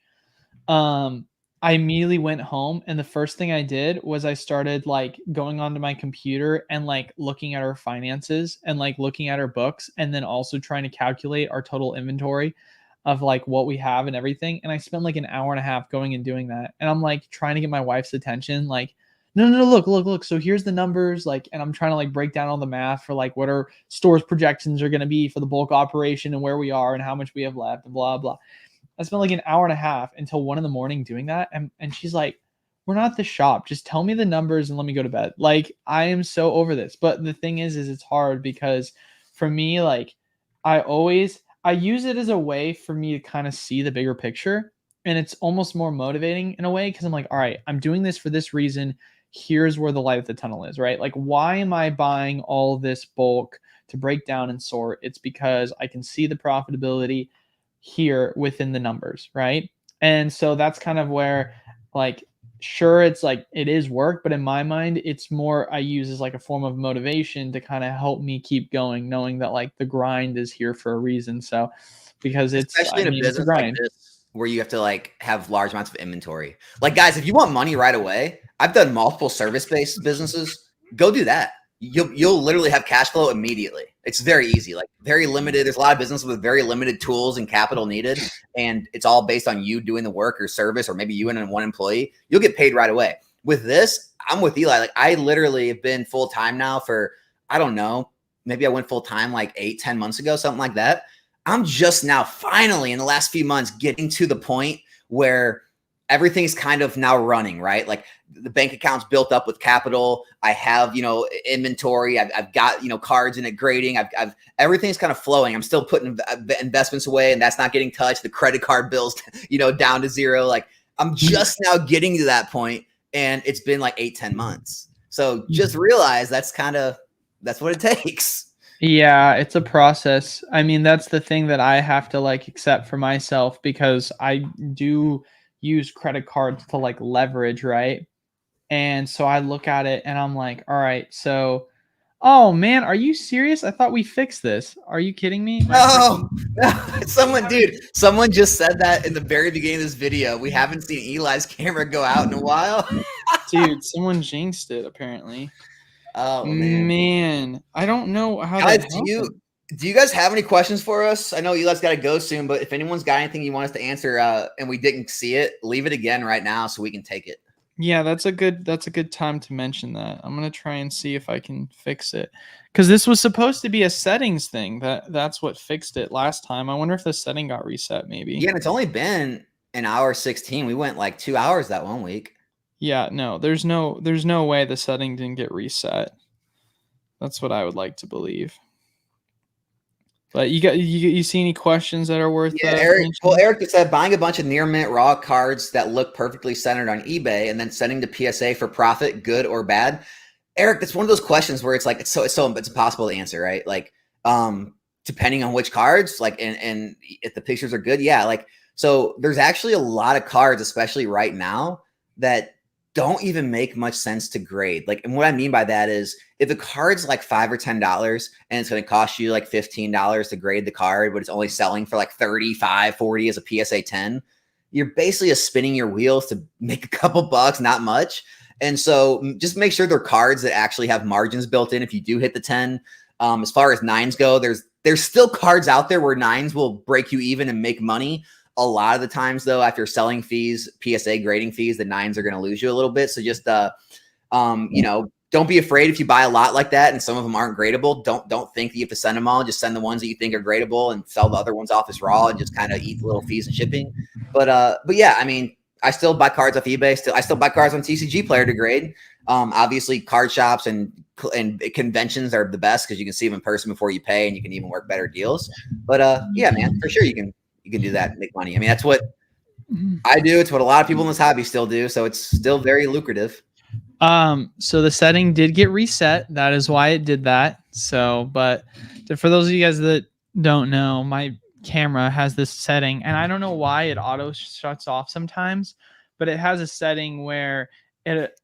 I immediately went home and the first thing I did was I started like going onto my computer and like looking at our finances and like looking at our books and then also trying to calculate our total inventory of like what we have and everything. And I spent like an hour and a half going and doing that. And I'm like trying to get my wife's attention. Like, no, look. So here's the numbers. Like, and I'm trying to like break down all the math for like what our store's projections are going to be for the bulk operation and where we are and how much we have left and blah, blah. I spent like an hour and a half until 1 a.m. doing that. And she's like, we're not at the shop. Just tell me the numbers and let me go to bed. Like, I am so over this. But the thing is it's hard because for me, like I use it as a way for me to kind of see the bigger picture. And it's almost more motivating in a way because I'm like, all right, I'm doing this for this reason. Here's where the light at the tunnel is, right? Like, why am I buying all this bulk to break down and sort? It's because I can see the profitability here within the numbers, right? And so that's kind of where like sure, it's like it is work, but in my mind, it's more I use as like a form of motivation to kind of help me keep going, knowing that like the grind is here for a reason. So because it's, Especially I in a mean, it's a business like grind. this where you have to like have large amounts of inventory. Like guys, if you want money right away, I've done multiple service-based businesses. Go do that. You'll literally have cash flow immediately. It's very easy, like very limited. There's a lot of businesses with very limited tools and capital needed, and it's all based on you doing the work or service, or maybe you and one employee. You'll get paid right away. With this, I'm with Eli. Like I literally have been full time now for, I don't know, maybe I went full time like 8-10 months ago, something like that. I'm just now finally in the last few months getting to the point where everything's kind of now running, right? Like the bank account's built up with capital. I have, inventory. I've got, cards in it grading. I've everything's kind of flowing. I'm still putting investments away and that's not getting touched. The credit card bills, down to zero. Like I'm just now getting to that point and it's been like 8-10 months. So just realize that's what it takes. Yeah, it's a process. I mean, that's the thing that I have to like accept for myself because I do use credit cards to like leverage, right? And so I look at it and I'm like, all right, so, oh man, are you serious? I thought we fixed this. Are you kidding me? No, someone just said that in the very beginning of this video. We haven't seen Eli's camera go out in a while. Dude, someone jinxed it apparently. Oh Man, I don't know how guys, that happened. do you guys have any questions for us? I know Eli's got to go soon, but if anyone's got anything you want us to answer and we didn't see it, leave it again right now so we can take it. Yeah, that's a good time to mention that. I'm gonna try and see if I can fix it. Because this was supposed to be a settings thing. That's what fixed it last time. I wonder if the setting got reset maybe. Yeah, and it's only been an hour 16. We went like 2 hours that one week. Yeah, no, there's no way the setting didn't get reset. That's what I would like to believe. But you see any questions that are worth Eric. mentioning? Well, Eric just said buying a bunch of near mint raw cards that look perfectly centered on eBay and then sending to PSA for profit, good or bad. Eric, that's one of those questions where it's like it's impossible to answer, right? Like, depending on which cards, like, and if the pictures are good, yeah, like, so there's actually a lot of cards, especially right now, that don't even make much sense to grade. Like, and what I mean by that is if the card's like $5 or $10 and it's going to cost you like $15 to grade the card, but it's only selling for like 35, 40 as a PSA 10, you're basically just spinning your wheels to make a couple bucks, not much. And so just make sure they're cards that actually have margins built in if you do hit the 10. As far as nines go, there's still cards out there where nines will break you even and make money. A lot of the times, though, after selling fees, PSA grading fees, the nines are going to lose you a little bit. So just, don't be afraid if you buy a lot like that and some of them aren't gradable. Don't think that you have to send them all. Just send the ones that you think are gradable and sell the other ones off as raw and just kind of eat the little fees and shipping. But yeah, I mean, I still buy cards off eBay. I still buy cards on TCG Player to grade. Obviously, card shops and conventions are the best because you can see them in person before you pay and you can even work better deals. But yeah, man, for sure you can do that and make money. I mean, that's what I do. It's what a lot of people in this hobby still do. So it's still very lucrative. So the setting did get reset. That is why it did that. So, but for those of you guys that don't know, my camera has this setting and I don't know why it auto shuts off sometimes, but it has a setting where it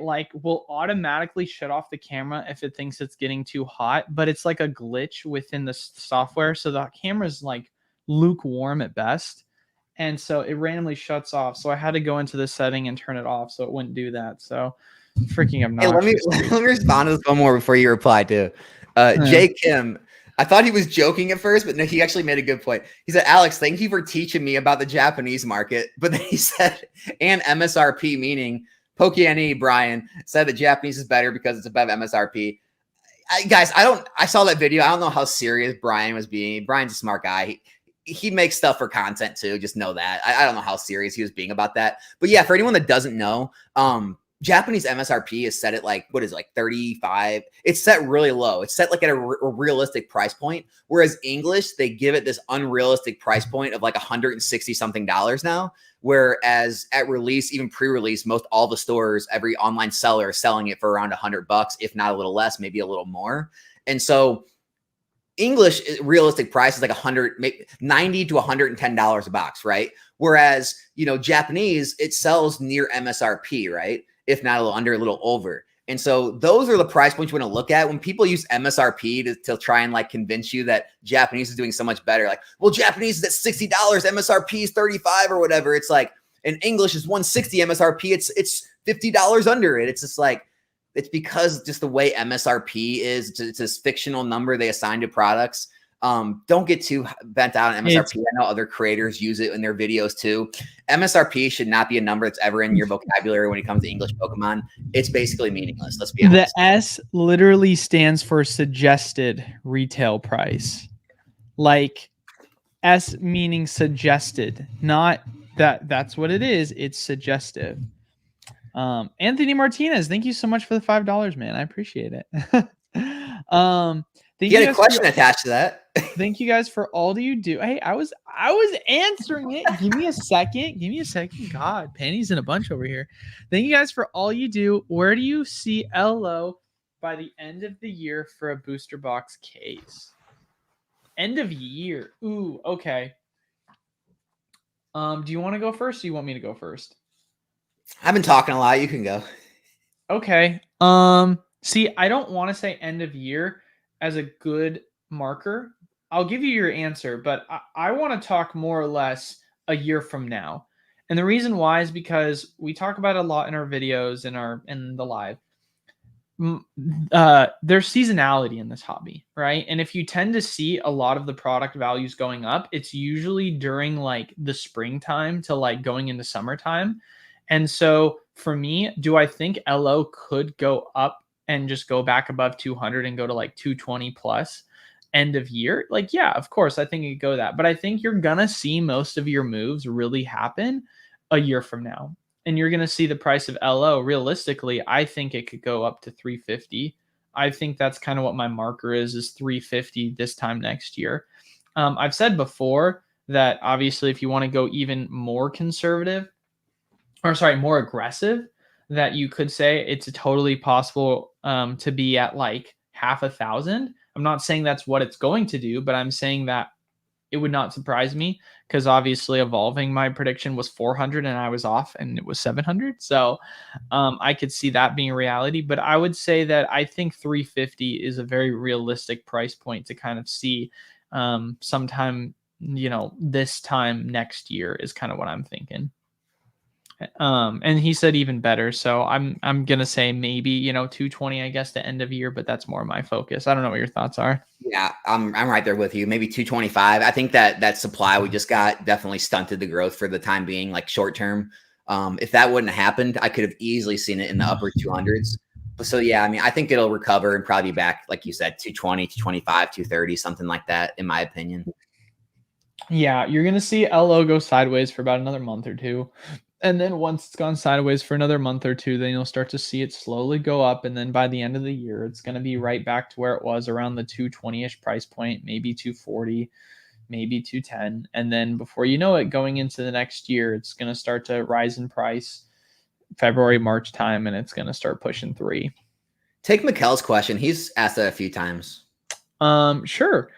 like will automatically shut off the camera if it thinks it's getting too hot, but it's like a glitch within the software. So the camera's like lukewarm at best. And so it randomly shuts off. So I had to go into the setting and turn it off so it wouldn't do that. So freaking obnoxious. Hey, let me respond to this one more before you reply too. Jay Kim, I thought he was joking at first, but no, he actually made a good point. He said, Alex, thank you for teaching me about the Japanese market. But then he said, and MSRP, meaning Pokemon Brian said that Japanese is better because it's above MSRP. Guys, I saw that video. I don't know how serious Brian was being. Brian's a smart guy. He makes stuff for content too. Just know that. I don't know how serious he was being about that. But yeah, for anyone that doesn't know, Japanese MSRP is set at like, what is it, like 35? It's set really low. It's set like at a realistic price point. Whereas English, they give it this unrealistic price point of like $160 something now. Whereas at release, even pre-release, most all the stores, every online seller is selling it for around $100, if not a little less, maybe a little more. And so English realistic price is like $90 to $110 a box, right? Whereas, Japanese, it sells near MSRP, right? If not a little under, a little over. And so those are the price points you want to look at when people use MSRP to try and like convince you that Japanese is doing so much better. Like, well, Japanese is at $60, MSRP is 35 or whatever. It's like, in English is 160 MSRP. It's $50 under it. It's just like, it's because just the way MSRP is, it's this fictional number they assign to products. Don't get too bent out on MSRP. I know other creators use it in their videos too. MSRP should not be a number that's ever in your vocabulary when it comes to English Pokemon. It's basically meaningless. Let's be honest. The S literally stands for suggested retail price. Like S meaning suggested, not that's what it is. It's suggestive. Anthony Martinez, thank you so much for the $5, man. I appreciate it. You had a question attached to that. Thank you guys for all that you do. Hey, I was answering it. Give me a second. God, panties in a bunch over here. Thank you guys for all you do. Where do you see LO by the end of the year for a booster box case? End of year. Ooh, okay. Do you want to go first? Or do you want me to go first? I've been talking a lot. You can go. Okay. See, I don't want to say end of year as a good marker. I'll give you your answer, but I want to talk more or less a year from now. And the reason why is because we talk about it a lot in our videos in the live. There's seasonality in this hobby, right? And if you tend to see a lot of the product values going up, it's usually during like the springtime to like going into summertime. And so for me, do I think LO could go up and just go back above 200 and go to like 220 plus end of year? Like, yeah, of course, I think it could go that. But I think you're going to see most of your moves really happen a year from now. And you're going to see the price of LO. Realistically, I think it could go up to 350. I think that's kind of what my marker is 350 this time next year. I've said before that obviously if you want to go even more conservative, more aggressive, that you could say it's totally possible to be at like 500,000. I'm not saying that's what it's going to do, but I'm saying that it would not surprise me because obviously evolving my prediction was 400 and I was off and it was 700. So I could see that being a reality, but I would say that I think 350 is a very realistic price point to kind of see sometime, this time next year is kind of what I'm thinking. And he said even better. So I'm gonna say maybe 220, I guess, the end of year, but that's more my focus. I don't know what your thoughts are. Yeah, I'm right there with you. Maybe 225. I think that supply we just got definitely stunted the growth for the time being, like short term. If that wouldn't have happened, I could have easily seen it in the upper 200s. So yeah, I mean, I think it'll recover and probably be back, like you said, 220, 225, 230, something like that, in my opinion. Yeah, you're gonna see LO go sideways for about another month or two. And then once it's gone sideways for another month or two, then you'll start to see it slowly go up. And then by the end of the year, it's going to be right back to where it was around the 220-ish price point, maybe 240, maybe 210. And then before you know it, going into the next year, it's going to start to rise in price February, March time, and it's going to start pushing 3. Take Mikkel's question. He's asked that a few times. Sure.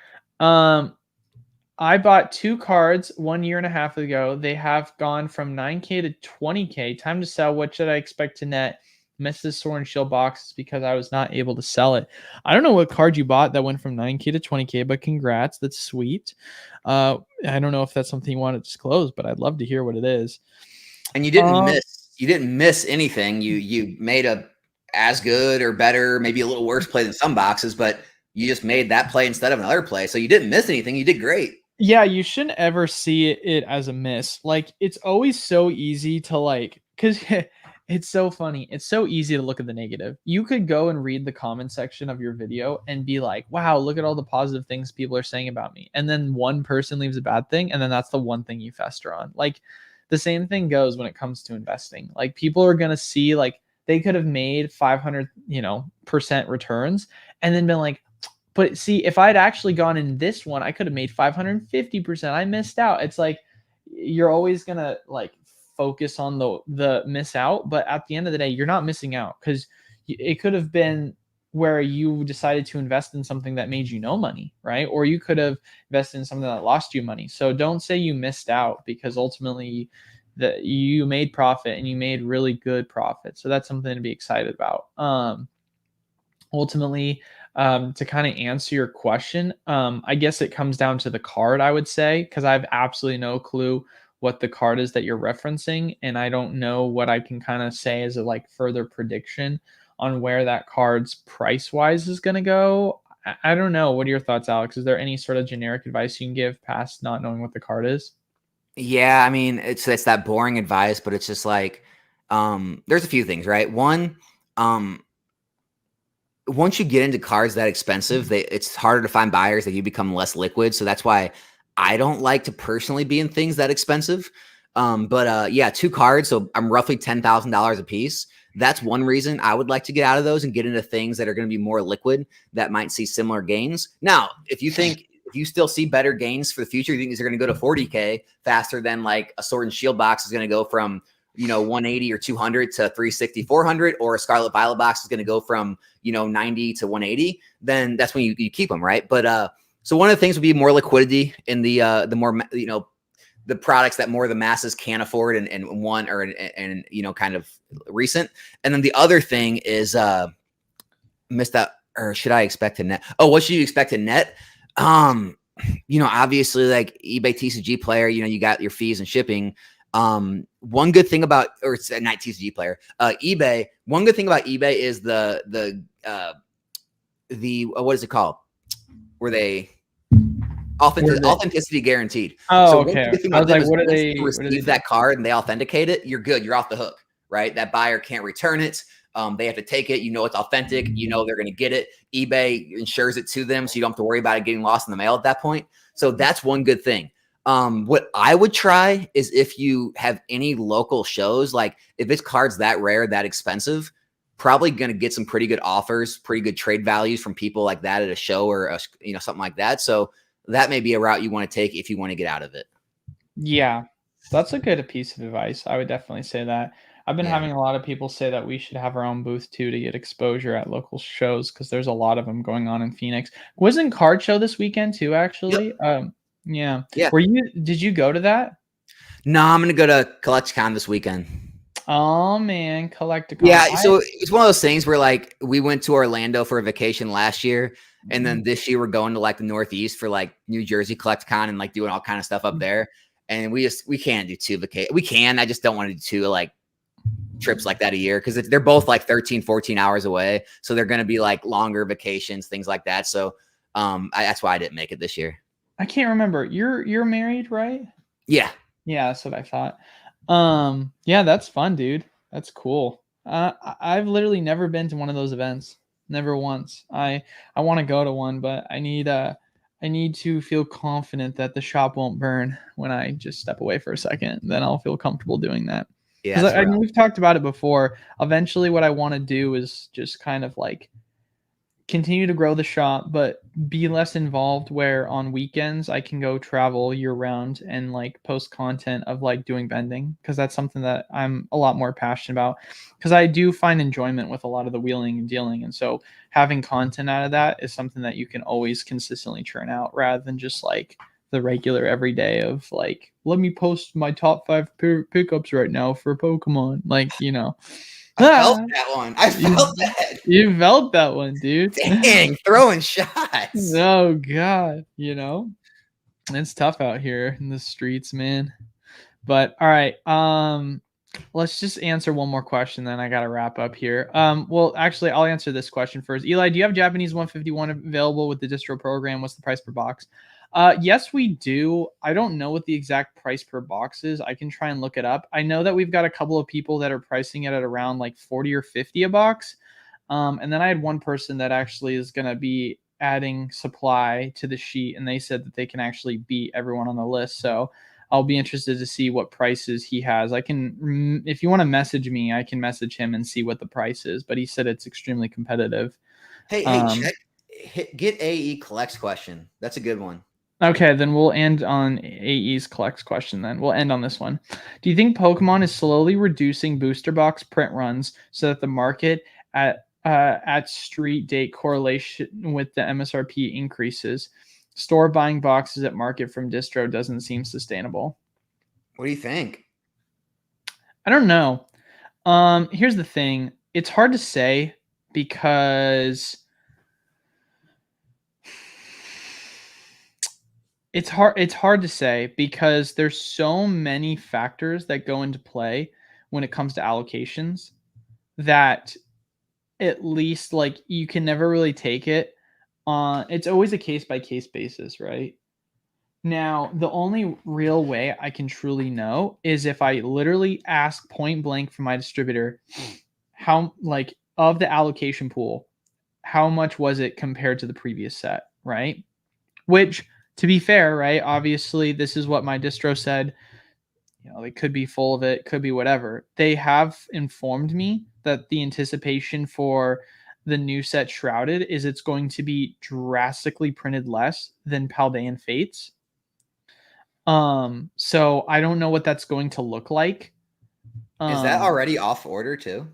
I bought 2 cards 1.5 years ago. They have gone from 9K to 20K. Time to sell. What should I expect to net? Missed the Sword and Shield boxes because I was not able to sell it. I don't know what card you bought that went from 9K to 20K, but congrats. That's sweet. I don't know if that's something you want to disclose, but I'd love to hear what it is. And you didn't miss anything. You made a as good or better, maybe a little worse play than some boxes, but you just made that play instead of another play. So you didn't miss anything. You did great. Yeah, you shouldn't ever see it as a miss. Like, it's always so easy to because it's so funny. It's so easy to look at the negative. You could go and read the comment section of your video and be like, wow, look at all the positive things people are saying about me. And then one person leaves a bad thing, and then that's the one thing you fester on. Like, the same thing goes when it comes to investing. Like, people are going to see, like, they could have made 500%, returns and then been like, but see, if I'd actually gone in this one, I could have made 550%. I missed out. It's like, you're always going to focus on the miss out. But at the end of the day, you're not missing out because it could have been where you decided to invest in something that made you no money, right? Or you could have invested in something that lost you money. So don't say you missed out, because ultimately that you made profit, and you made really good profit. So that's something to be excited about. Ultimately, to kind of answer your question, I guess it comes down to the card, I would say, because I have absolutely no clue what the card is that you're referencing, and I don't know what I can kind of say as a like further prediction on where that card's price wise is going to go. I don't know. What are your thoughts, Alex? Is there any sort of generic advice you can give past not knowing what the card is? Yeah, I mean, it's that boring advice, but it's just like, there's a few things, right? One, once you get into cards that expensive, it's harder to find buyers, that you become less liquid. So that's why I don't like to personally be in things that expensive. But yeah, 2 cards, so I'm roughly $10,000 a piece. That's one reason I would like to get out of those and get into things that are going to be more liquid, that might see similar gains. Now, if you still see better gains for the future, you think these are going to go to 40K faster than like a Sword and Shield box is going to go from 180 or 200 to 360, 400, or a Scarlet Violet box is going to go from 90 to 180, then that's when you keep them, right? But so one of the things would be more liquidity in the more the products that more of the masses can't afford and want, or and kind of recent. And then the other thing is missed out, or should I expect a net? Oh, what should you expect a net? Obviously, like eBay TCG player, you got your fees and shipping. One good thing about, or it's a not TCG player, eBay. One good thing about eBay is the what is it called? Where they authenticity guaranteed. Oh, So okay. one good thing I about was them like, is what do once they you receive that card and they authenticate it, you're good. You're off the hook, right? That buyer can't return it. They have to take it. It's authentic. They're going to get it. eBay insures it to them, so you don't have to worry about it getting lost in the mail at that point. So that's one good thing. What I would try is, if you have any local shows, like if this card's that rare, that expensive, probably going to get some pretty good offers, pretty good trade values from people like that at a show, or something like that. So that may be a route you want to take if you want to get out of it. Yeah, that's a good piece of advice. I would definitely say that. I've been Yeah. having a lot of people say that we should have our own booth too, to get exposure at local shows, because there's a lot of them going on in Phoenix. Wasn't Card Show this weekend too, Yep. actually? Yeah. Yeah. Did you go to that? No, I'm going to go to CollectCon this weekend. Oh man, Collecticon. Yeah, so it's one of those things where, like, we went to Orlando for a vacation last year, and then this year we're going to like the Northeast for like New Jersey CollectCon, and like doing all kind of stuff up there. And we can't do 2 vacation. We can, I just don't want to do 2 like trips like that a year, because they're both like 13, 14 hours away. So they're going to be like longer vacations, things like that. So that's why I didn't make it this year. I can't remember. You're married, right? Yeah. Yeah, that's what I thought. Yeah, that's fun, dude. That's cool. I've literally never been to one of those events. Never once. I want to go to one, but I need to feel confident that the shop won't burn when I just step away for a second. Then I'll feel comfortable doing that. Yeah. Because we've talked about it before. Eventually, what I want to do is just kind of like continue to grow the shop, but be less involved, where on weekends I can go travel year round and like post content of like doing bending, because that's something that I'm a lot more passionate about, because I do find enjoyment with a lot of the wheeling and dealing. And so having content out of that is something that you can always consistently churn out, rather than just like the regular everyday of like, let me post my top 5 pickups right now for Pokemon. I felt that one. I felt that. You felt that one, dude. Dang, throwing shots. Oh God, it's tough out here in the streets, man. But all right, let's just answer one more question, then I gotta wrap up here. Well, actually, I'll answer this question first. Eli, do you have Japanese 151 available with the distro program? What's the price per box? Yes, we do. I don't know what the exact price per box is. I can try and look it up. I know that we've got a couple of people that are pricing it at around like 40 or 50 a box. And then I had one person that actually is going to be adding supply to the sheet, and they said that they can actually beat everyone on the list. So I'll be interested to see what prices he has. I can, if you want to message me, I can message him and see what the price is. But he said it's extremely competitive. Hey, get AE collects question. That's a good one. Okay, then we'll end on AE's collects question then. We'll end on this one. Do you think Pokemon is slowly reducing booster box print runs so that the market at at street date correlation with the MSRP increases. Store buying boxes at market from distro doesn't seem sustainable. What do you think? I don't know. Here's the thing. It's hard to say because it's hard to say because there's so many factors that go into play when it comes to allocations that at least like you can never really take it on. It's always a case by case basis, right? Now, the only real way I can truly know is if I literally ask point blank from my distributor how, like, of the allocation pool, how much was it compared to the previous set, right? Which, to be fair, right? Obviously, this is what my distro said. You know, it could be full of it, could be whatever. They have informed me that the anticipation for the new set Shrouded is it's going to be drastically printed less than Paldean Fates. So I don't know what that's going to look like. Is that already off order too?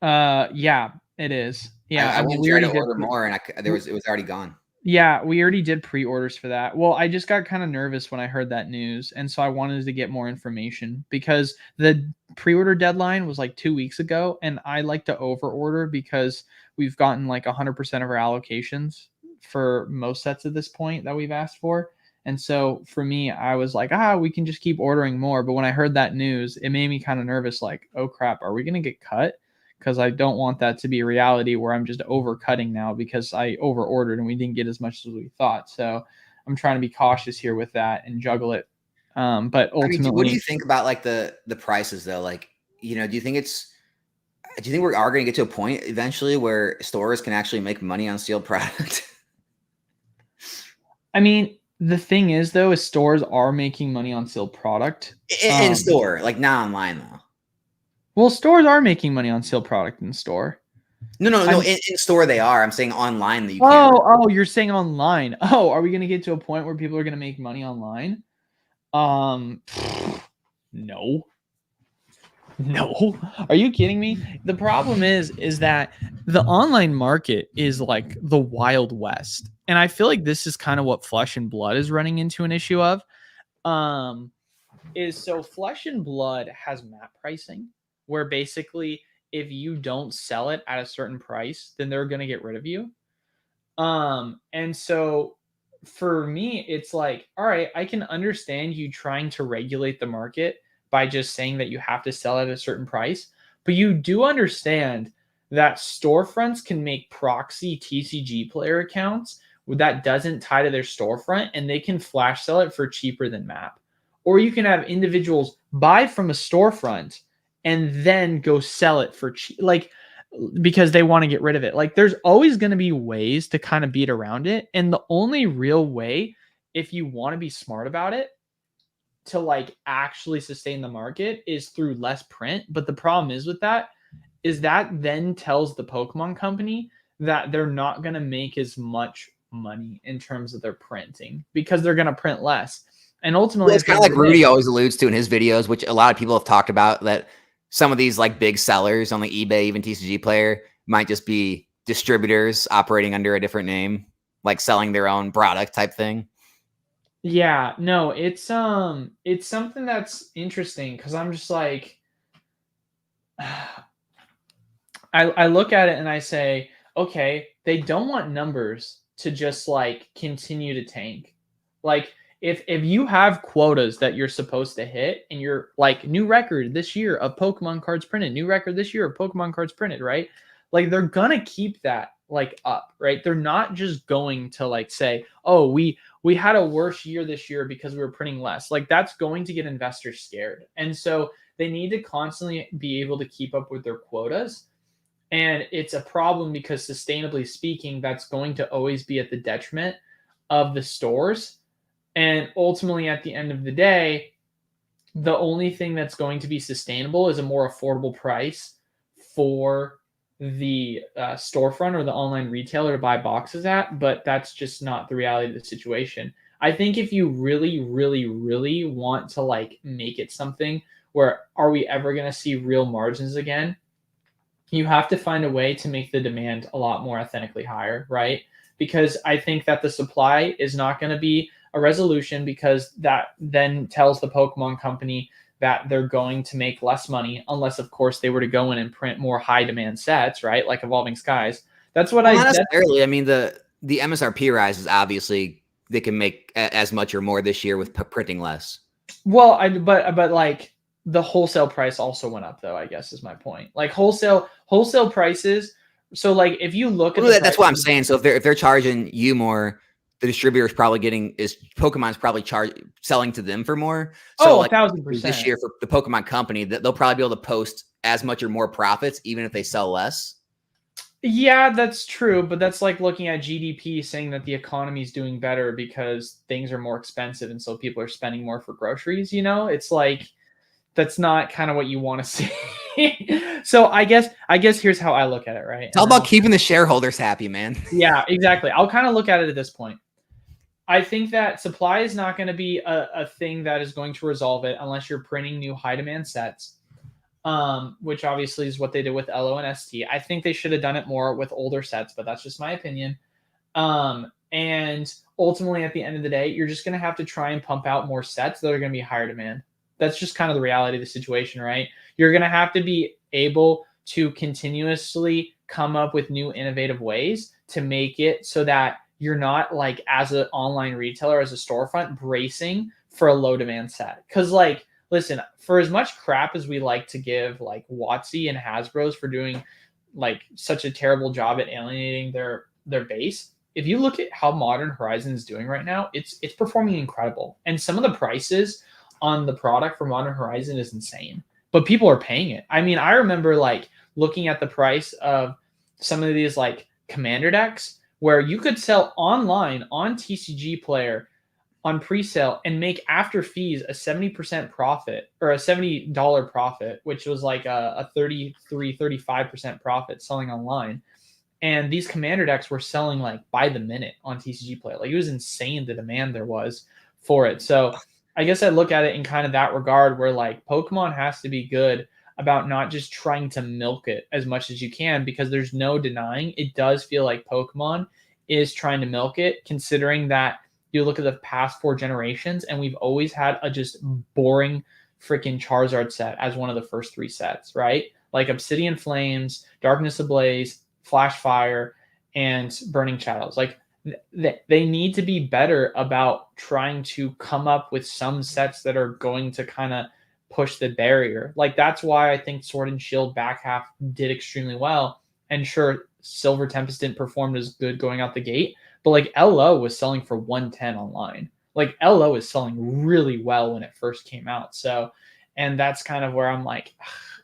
Yeah, it is. Yeah, I I mean, went we to try already to did. order more, and it was already gone. Yeah, we already did pre-orders for that. Well, I just got kind of nervous when I heard that news, and so I wanted to get more information because the pre-order deadline was like 2 weeks ago, and I like to over-order because we've gotten like 100% of our allocations for most sets at this point that we've asked for. And so for me, I was like, we can just keep ordering more. But when I heard that news, it made me kind of nervous, like, oh crap, are we gonna get cut? Because I don't want that to be a reality where I'm just overcutting now because I over ordered and we didn't get as much as we thought. So I'm trying to be cautious here with that and juggle it. But I mean, what do you ultimately, think about like the prices though? Like, do you think we are going to get to a point eventually where stores can actually make money on sealed product? I mean, the thing is though, is stores are making money on sealed product. In store, like not online though. Well, stores are making money on sealed product in store. No. In store they are. I'm saying online that you can't. Oh, you're saying online. Oh, are we gonna get to a point where people are gonna make money online? Um, no. No. Are you kidding me? The problem is that the online market is like the Wild West. And I feel like this is kind of what Flesh and Blood is running into an issue of. Um is so Flesh and Blood has map pricing where basically if you don't sell it at a certain price, then they're going to get rid of you. And so for me, it's like, all right, I can understand you trying to regulate the market by just saying that you have to sell at a certain price, but you do understand that storefronts can make proxy TCG player accounts that doesn't tie to their storefront and they can flash sell it for cheaper than map. Or you can have individuals buy from a storefront and then go sell it for cheap, like because they want to get rid of it. Like there's always going to be ways to kind of beat around it. And the only real way, if you want to be smart about it, to like actually sustain the market is through less print. But the problem is with that is that then tells the Pokemon company that they're not going to make as much money in terms of their printing because they're going to print less. And ultimately, Well, it's kind of like Rudy always alludes to in his videos, which a lot of people have talked about, that some of these like big sellers on the eBay, even TCG Player, might just be distributors operating under a different name, like selling their own product type thing. Yeah, no, it's something that's interesting because I'm just like I look at it and I say, okay, they don't want numbers to just like continue to tank. Like if you have quotas that you're supposed to hit and you're like new record this year of Pokemon cards printed, new record this year of Pokemon cards printed, right? Like they're gonna keep that like up, right? They're not just going to like say, oh, we had a worse year this year because we were printing less. Like that's going to get investors scared. And so they need to constantly be able to keep up with their quotas, and it's a problem because sustainably speaking, that's going to always be at the detriment of the stores. And ultimately, at the end of the day, the only thing that's going to be sustainable is a more affordable price for the storefront or the online retailer to buy boxes at. But that's just not the reality of the situation. I think if you really, really, really want to like make it something where are we ever going to see real margins again? you have to find a way to make the demand a lot more authentically higher, right? Because I think that the supply is not going to be a resolution, because that then tells the Pokemon company that they're going to make less money, unless of course they were to go in and print more high demand sets, right? Like Evolving Skies. That's what Well, not necessarily. I mean, the MSRP rise is obviously they can make as much or more this year with printing less. Well, but like the wholesale price also went up, though, I guess is my point. Like wholesale prices. So like if you look at That's what I'm saying. So if they're charging you more, the distributor is probably Pokemon's probably selling to them for more. So like 1,000%. this year for the Pokemon company, that they'll probably be able to post as much or more profits, even if they sell less. Yeah, that's true, but that's like looking at GDP saying that the economy is doing better because things are more expensive and so people are spending more for groceries, you know? It's like that's not kind of what you want to see. So I guess here's how I look at it, right? It's all about keeping the shareholders happy, man. Yeah, exactly. I'll kind of look at it at this point. I think that supply is not going to be a thing that is going to resolve it unless you're printing new high demand sets. Which obviously is what they did with LO and ST. I think they should have done it more with older sets, but that's just my opinion. And ultimately, at the end of the day, you're just going to have to try and pump out more sets that are going to be higher demand. That's just kind of the reality of the situation, right? You're going to have to be able to continuously come up with new innovative ways to make it so that you're not like as an online retailer, as a storefront, bracing for a low demand set. Because like, listen, for as much crap as we like to give like WotC and Hasbro's for doing like such a terrible job at alienating their base, if you look at how Modern Horizon is doing right now, it's performing incredible. And some of the prices on the product for Modern Horizon is insane, but people are paying it. I mean, I remember like looking at the price of some of these like commander decks where you could sell online on TCG Player on pre-sale and make after fees a 70% profit, or a $70 profit, which was like a 35% profit selling online. And these commander decks were selling like by the minute on TCG Play. Like it was insane the demand there was for it. So I guess I look at it in kind of that regard where like Pokemon has to be good about not just trying to milk it as much as you can, because there's no denying it does feel like Pokemon is trying to milk it, considering that you look at the past 4 generations and we've always had a just boring freaking Charizard set as one of the first 3 sets, right? Like Obsidian Flames, Darkness Ablaze, Flash Fire, and Burning Shadows. Like they need to be better about trying to come up with some sets that are going to kind of push the barrier. Like that's why I think Sword and Shield back half did extremely well. And sure, Silver Tempest didn't perform as good going out the gate, but like LO was selling for 110 online. Like LO is selling really well when it first came out. So, and that's kind of where I'm like,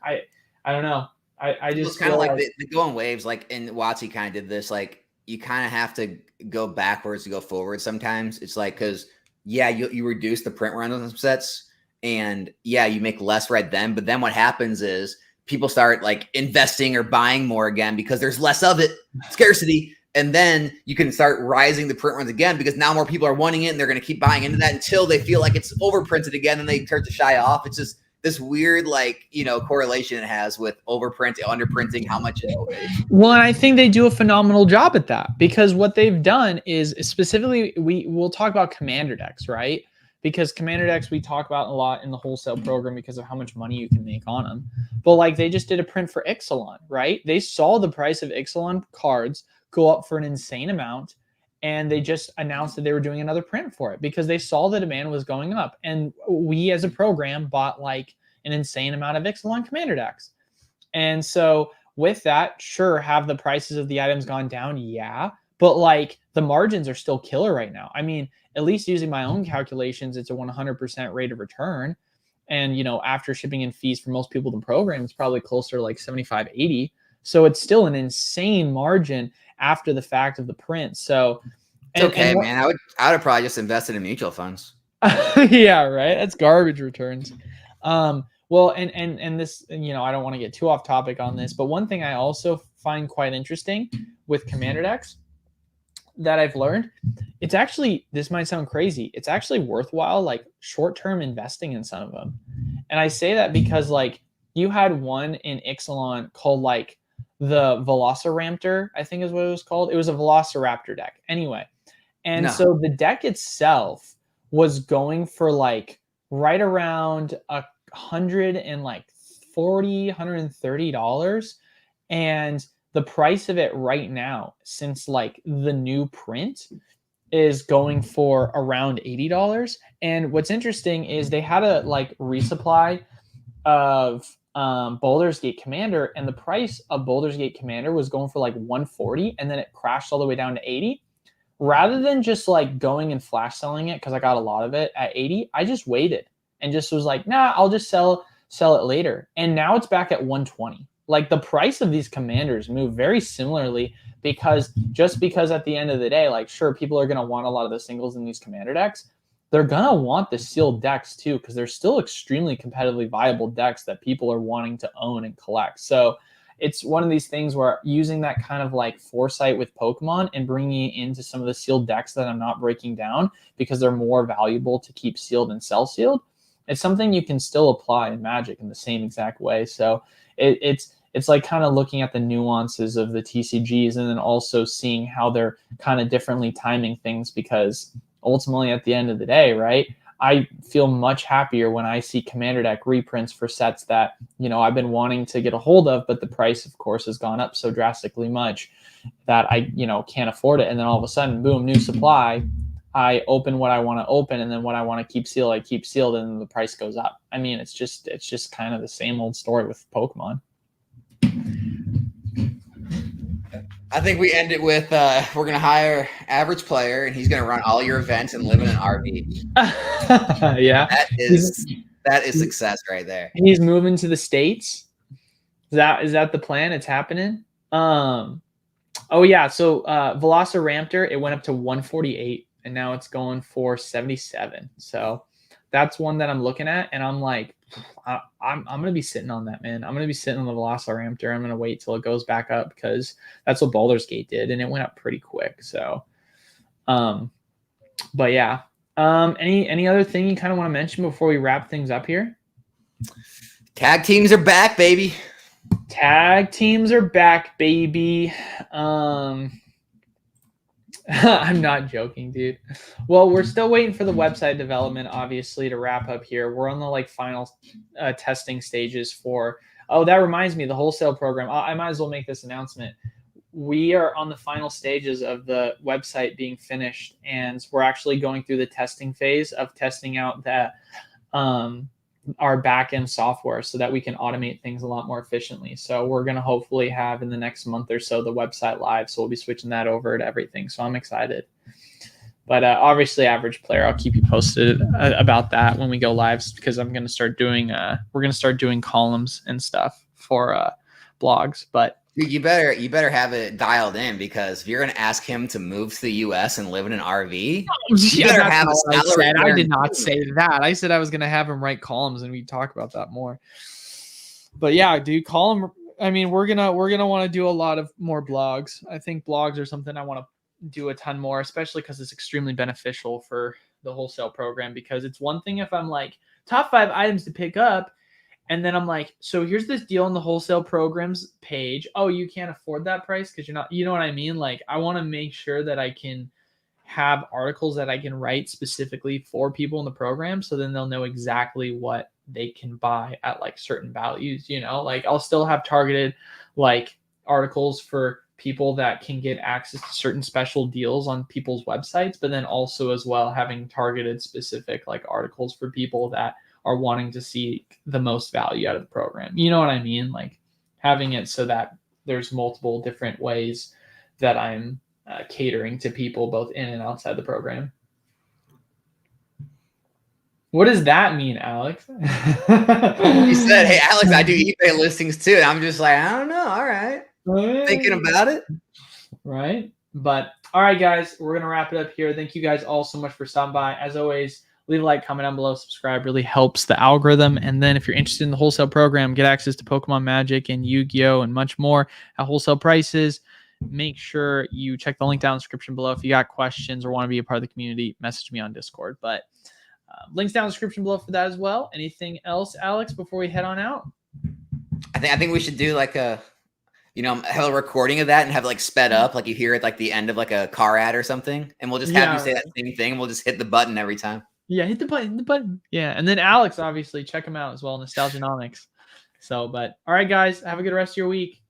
I don't know. I just it's kind of like they go in waves. Like, and WotC kind of did this. Like, you kind of have to go backwards to go forward. Sometimes it's like, because yeah, you reduce the print run on some sets, and yeah, you make less red then. But then what happens is people start like investing or buying more again because there's less of it, scarcity. And then you can start rising the print runs again because now more people are wanting it and they're going to keep buying into that until they feel like it's overprinted again and they start to shy off. It's just this weird, like, correlation it has with overprint, underprinting, how much. Well, and I think they do a phenomenal job at that, because what they've done is specifically, we'll talk about commander decks, right? Because commander decks we talk about a lot in the wholesale program because of how much money you can make on them. But like they just did a print for Ixalan, right? They saw the price of Ixalan cards go up for an insane amount, and they just announced that they were doing another print for it because they saw the demand was going up. And we as a program bought like an insane amount of Ixalan commander decks. And so with that, sure, have the prices of the items gone down? Yeah. But like the margins are still killer right now. I mean, at least using my own calculations, it's a 100% rate of return. And, after shipping and fees for most people in the program, it's probably closer to like 75, 80. So it's still an insane margin after the fact of the print. So it's okay, man. I would have probably just invested in mutual funds. Yeah, right. That's garbage returns. Well, and this, I don't want to get too off topic on this, but one thing I also find quite interesting with commander decks that I've learned, it's actually, this might sound crazy, it's actually worthwhile, like short-term investing in some of them. And I say that because like you had one in Ixalan called like the Velociraptor, I think is what it was called. It was a Velociraptor deck. Anyway, and No. so the deck itself was going for like right around $130, and the price of it right now, since like the new print, is going for around $80. And what's interesting is they had a like resupply of Baldur's Gate Commander, and the price of Baldur's Gate Commander was going for like 140, and then it crashed all the way down to 80. Rather than just like going and flash selling it, because I got a lot of it at 80, I just waited and just was like, nah, I'll just sell it later. And now it's back at 120. Like the price of these commanders move very similarly, because at the end of the day, like sure, people are going to want a lot of the singles in these commander decks. They're going to want the sealed decks too, because they're still extremely competitively viable decks that people are wanting to own and collect. So it's one of these things where using that kind of like foresight with Pokemon and bringing it into some of the sealed decks that I'm not breaking down because they're more valuable to keep sealed and sell sealed, it's something you can still apply in Magic in the same exact way. So it's like kind of looking at the nuances of the TCGs and then also seeing how they're kind of differently timing things, because ultimately at the end of the day, right, I feel much happier when I see Commander deck reprints for sets that, you know, I've been wanting to get a hold of, but the price, of course, has gone up so drastically much that I, you know, can't afford it. And then all of a sudden, boom, new supply. I open what I want to open, and then what I want to keep sealed, I keep sealed, and then the price goes up. I mean, it's just kind of the same old story with Pokemon. I think we end it with we're going to hire average player, and he's going to run all your events and live in an RV. Yeah. That is success right there. He's moving to the States. Is that the plan? It's happening. Oh yeah. So Velociraptor, it went up to 148, and now it's going for 77. So that's one that I'm looking at, and I'm like, I'm gonna be sitting on that, man. I'm gonna be sitting on the Velociraptor. I'm gonna wait till it goes back up, because that's what Baldur's Gate did, and it went up pretty quick. So, but yeah. Any other thing you kind of want to mention before we wrap things up here? Tag teams are back, baby. Tag teams are back, baby. I'm not joking, dude. Well, we're still waiting for the website development, obviously, to wrap up here. We're on the like final testing stages for. Oh, that reminds me, the wholesale program. I might as well make this announcement. We are on the final stages of the website being finished, and we're actually going through the testing phase of testing out that our back-end software so that we can automate things a lot more efficiently. So we're going to hopefully have in the next month or so the website live. So we'll be switching that over to everything. So I'm excited. But obviously, average player, I'll keep you posted about that when we go live, because I'm going to start doing we're going to start doing columns and stuff for blogs. But you better have it dialed in, because if you're going to ask him to move to the U.S. and live in an RV, you better have a salary. I did not say that. I said I was going to have him write columns, and we talk about that more. But yeah, dude, column. I mean, we're gonna want to do a lot of more blogs. I think blogs are something I want to do a ton more, especially because it's extremely beneficial for the wholesale program. Because it's one thing if I'm like top 5 items to pick up, and then I'm like, so here's this deal on the wholesale programs page. Oh, you can't afford that price because you're not, you know what I mean? Like, I want to make sure that I can have articles that I can write specifically for people in the program, so then they'll know exactly what they can buy at like certain values, you know? Like, I'll still have targeted like articles for people that can get access to certain special deals on people's websites, but then also as well having targeted specific like articles for people that are wanting to see the most value out of the program. You know what I mean? Like having it so that there's multiple different ways that I'm catering to people both in and outside the program. What does that mean, Alex? He said, hey, Alex, I do eBay listings too. And I'm just like, I don't know. All right. Thinking about it. Right. But all right, guys, we're going to wrap it up here. Thank you guys all so much for stopping by. As always, leave a like, comment down below, subscribe. Really helps the algorithm. And then if you're interested in the wholesale program, get access to Pokemon Magic and Yu-Gi-Oh! And much more at wholesale prices. Make sure you check the link down in the description below. If you got questions or want to be a part of the community, message me on Discord. But links down in the description below for that as well. Anything else, Alex, before we head on out? I think we should do like a have a recording of that and have it like sped up, like you hear it like the end of like a car ad or something, and we'll just have you say that same thing. And we'll just hit the button every time. Yeah, hit the button. Yeah, and then Alex, obviously, check him out as well, Nostalgianomics. So, but all right, guys, have a good rest of your week.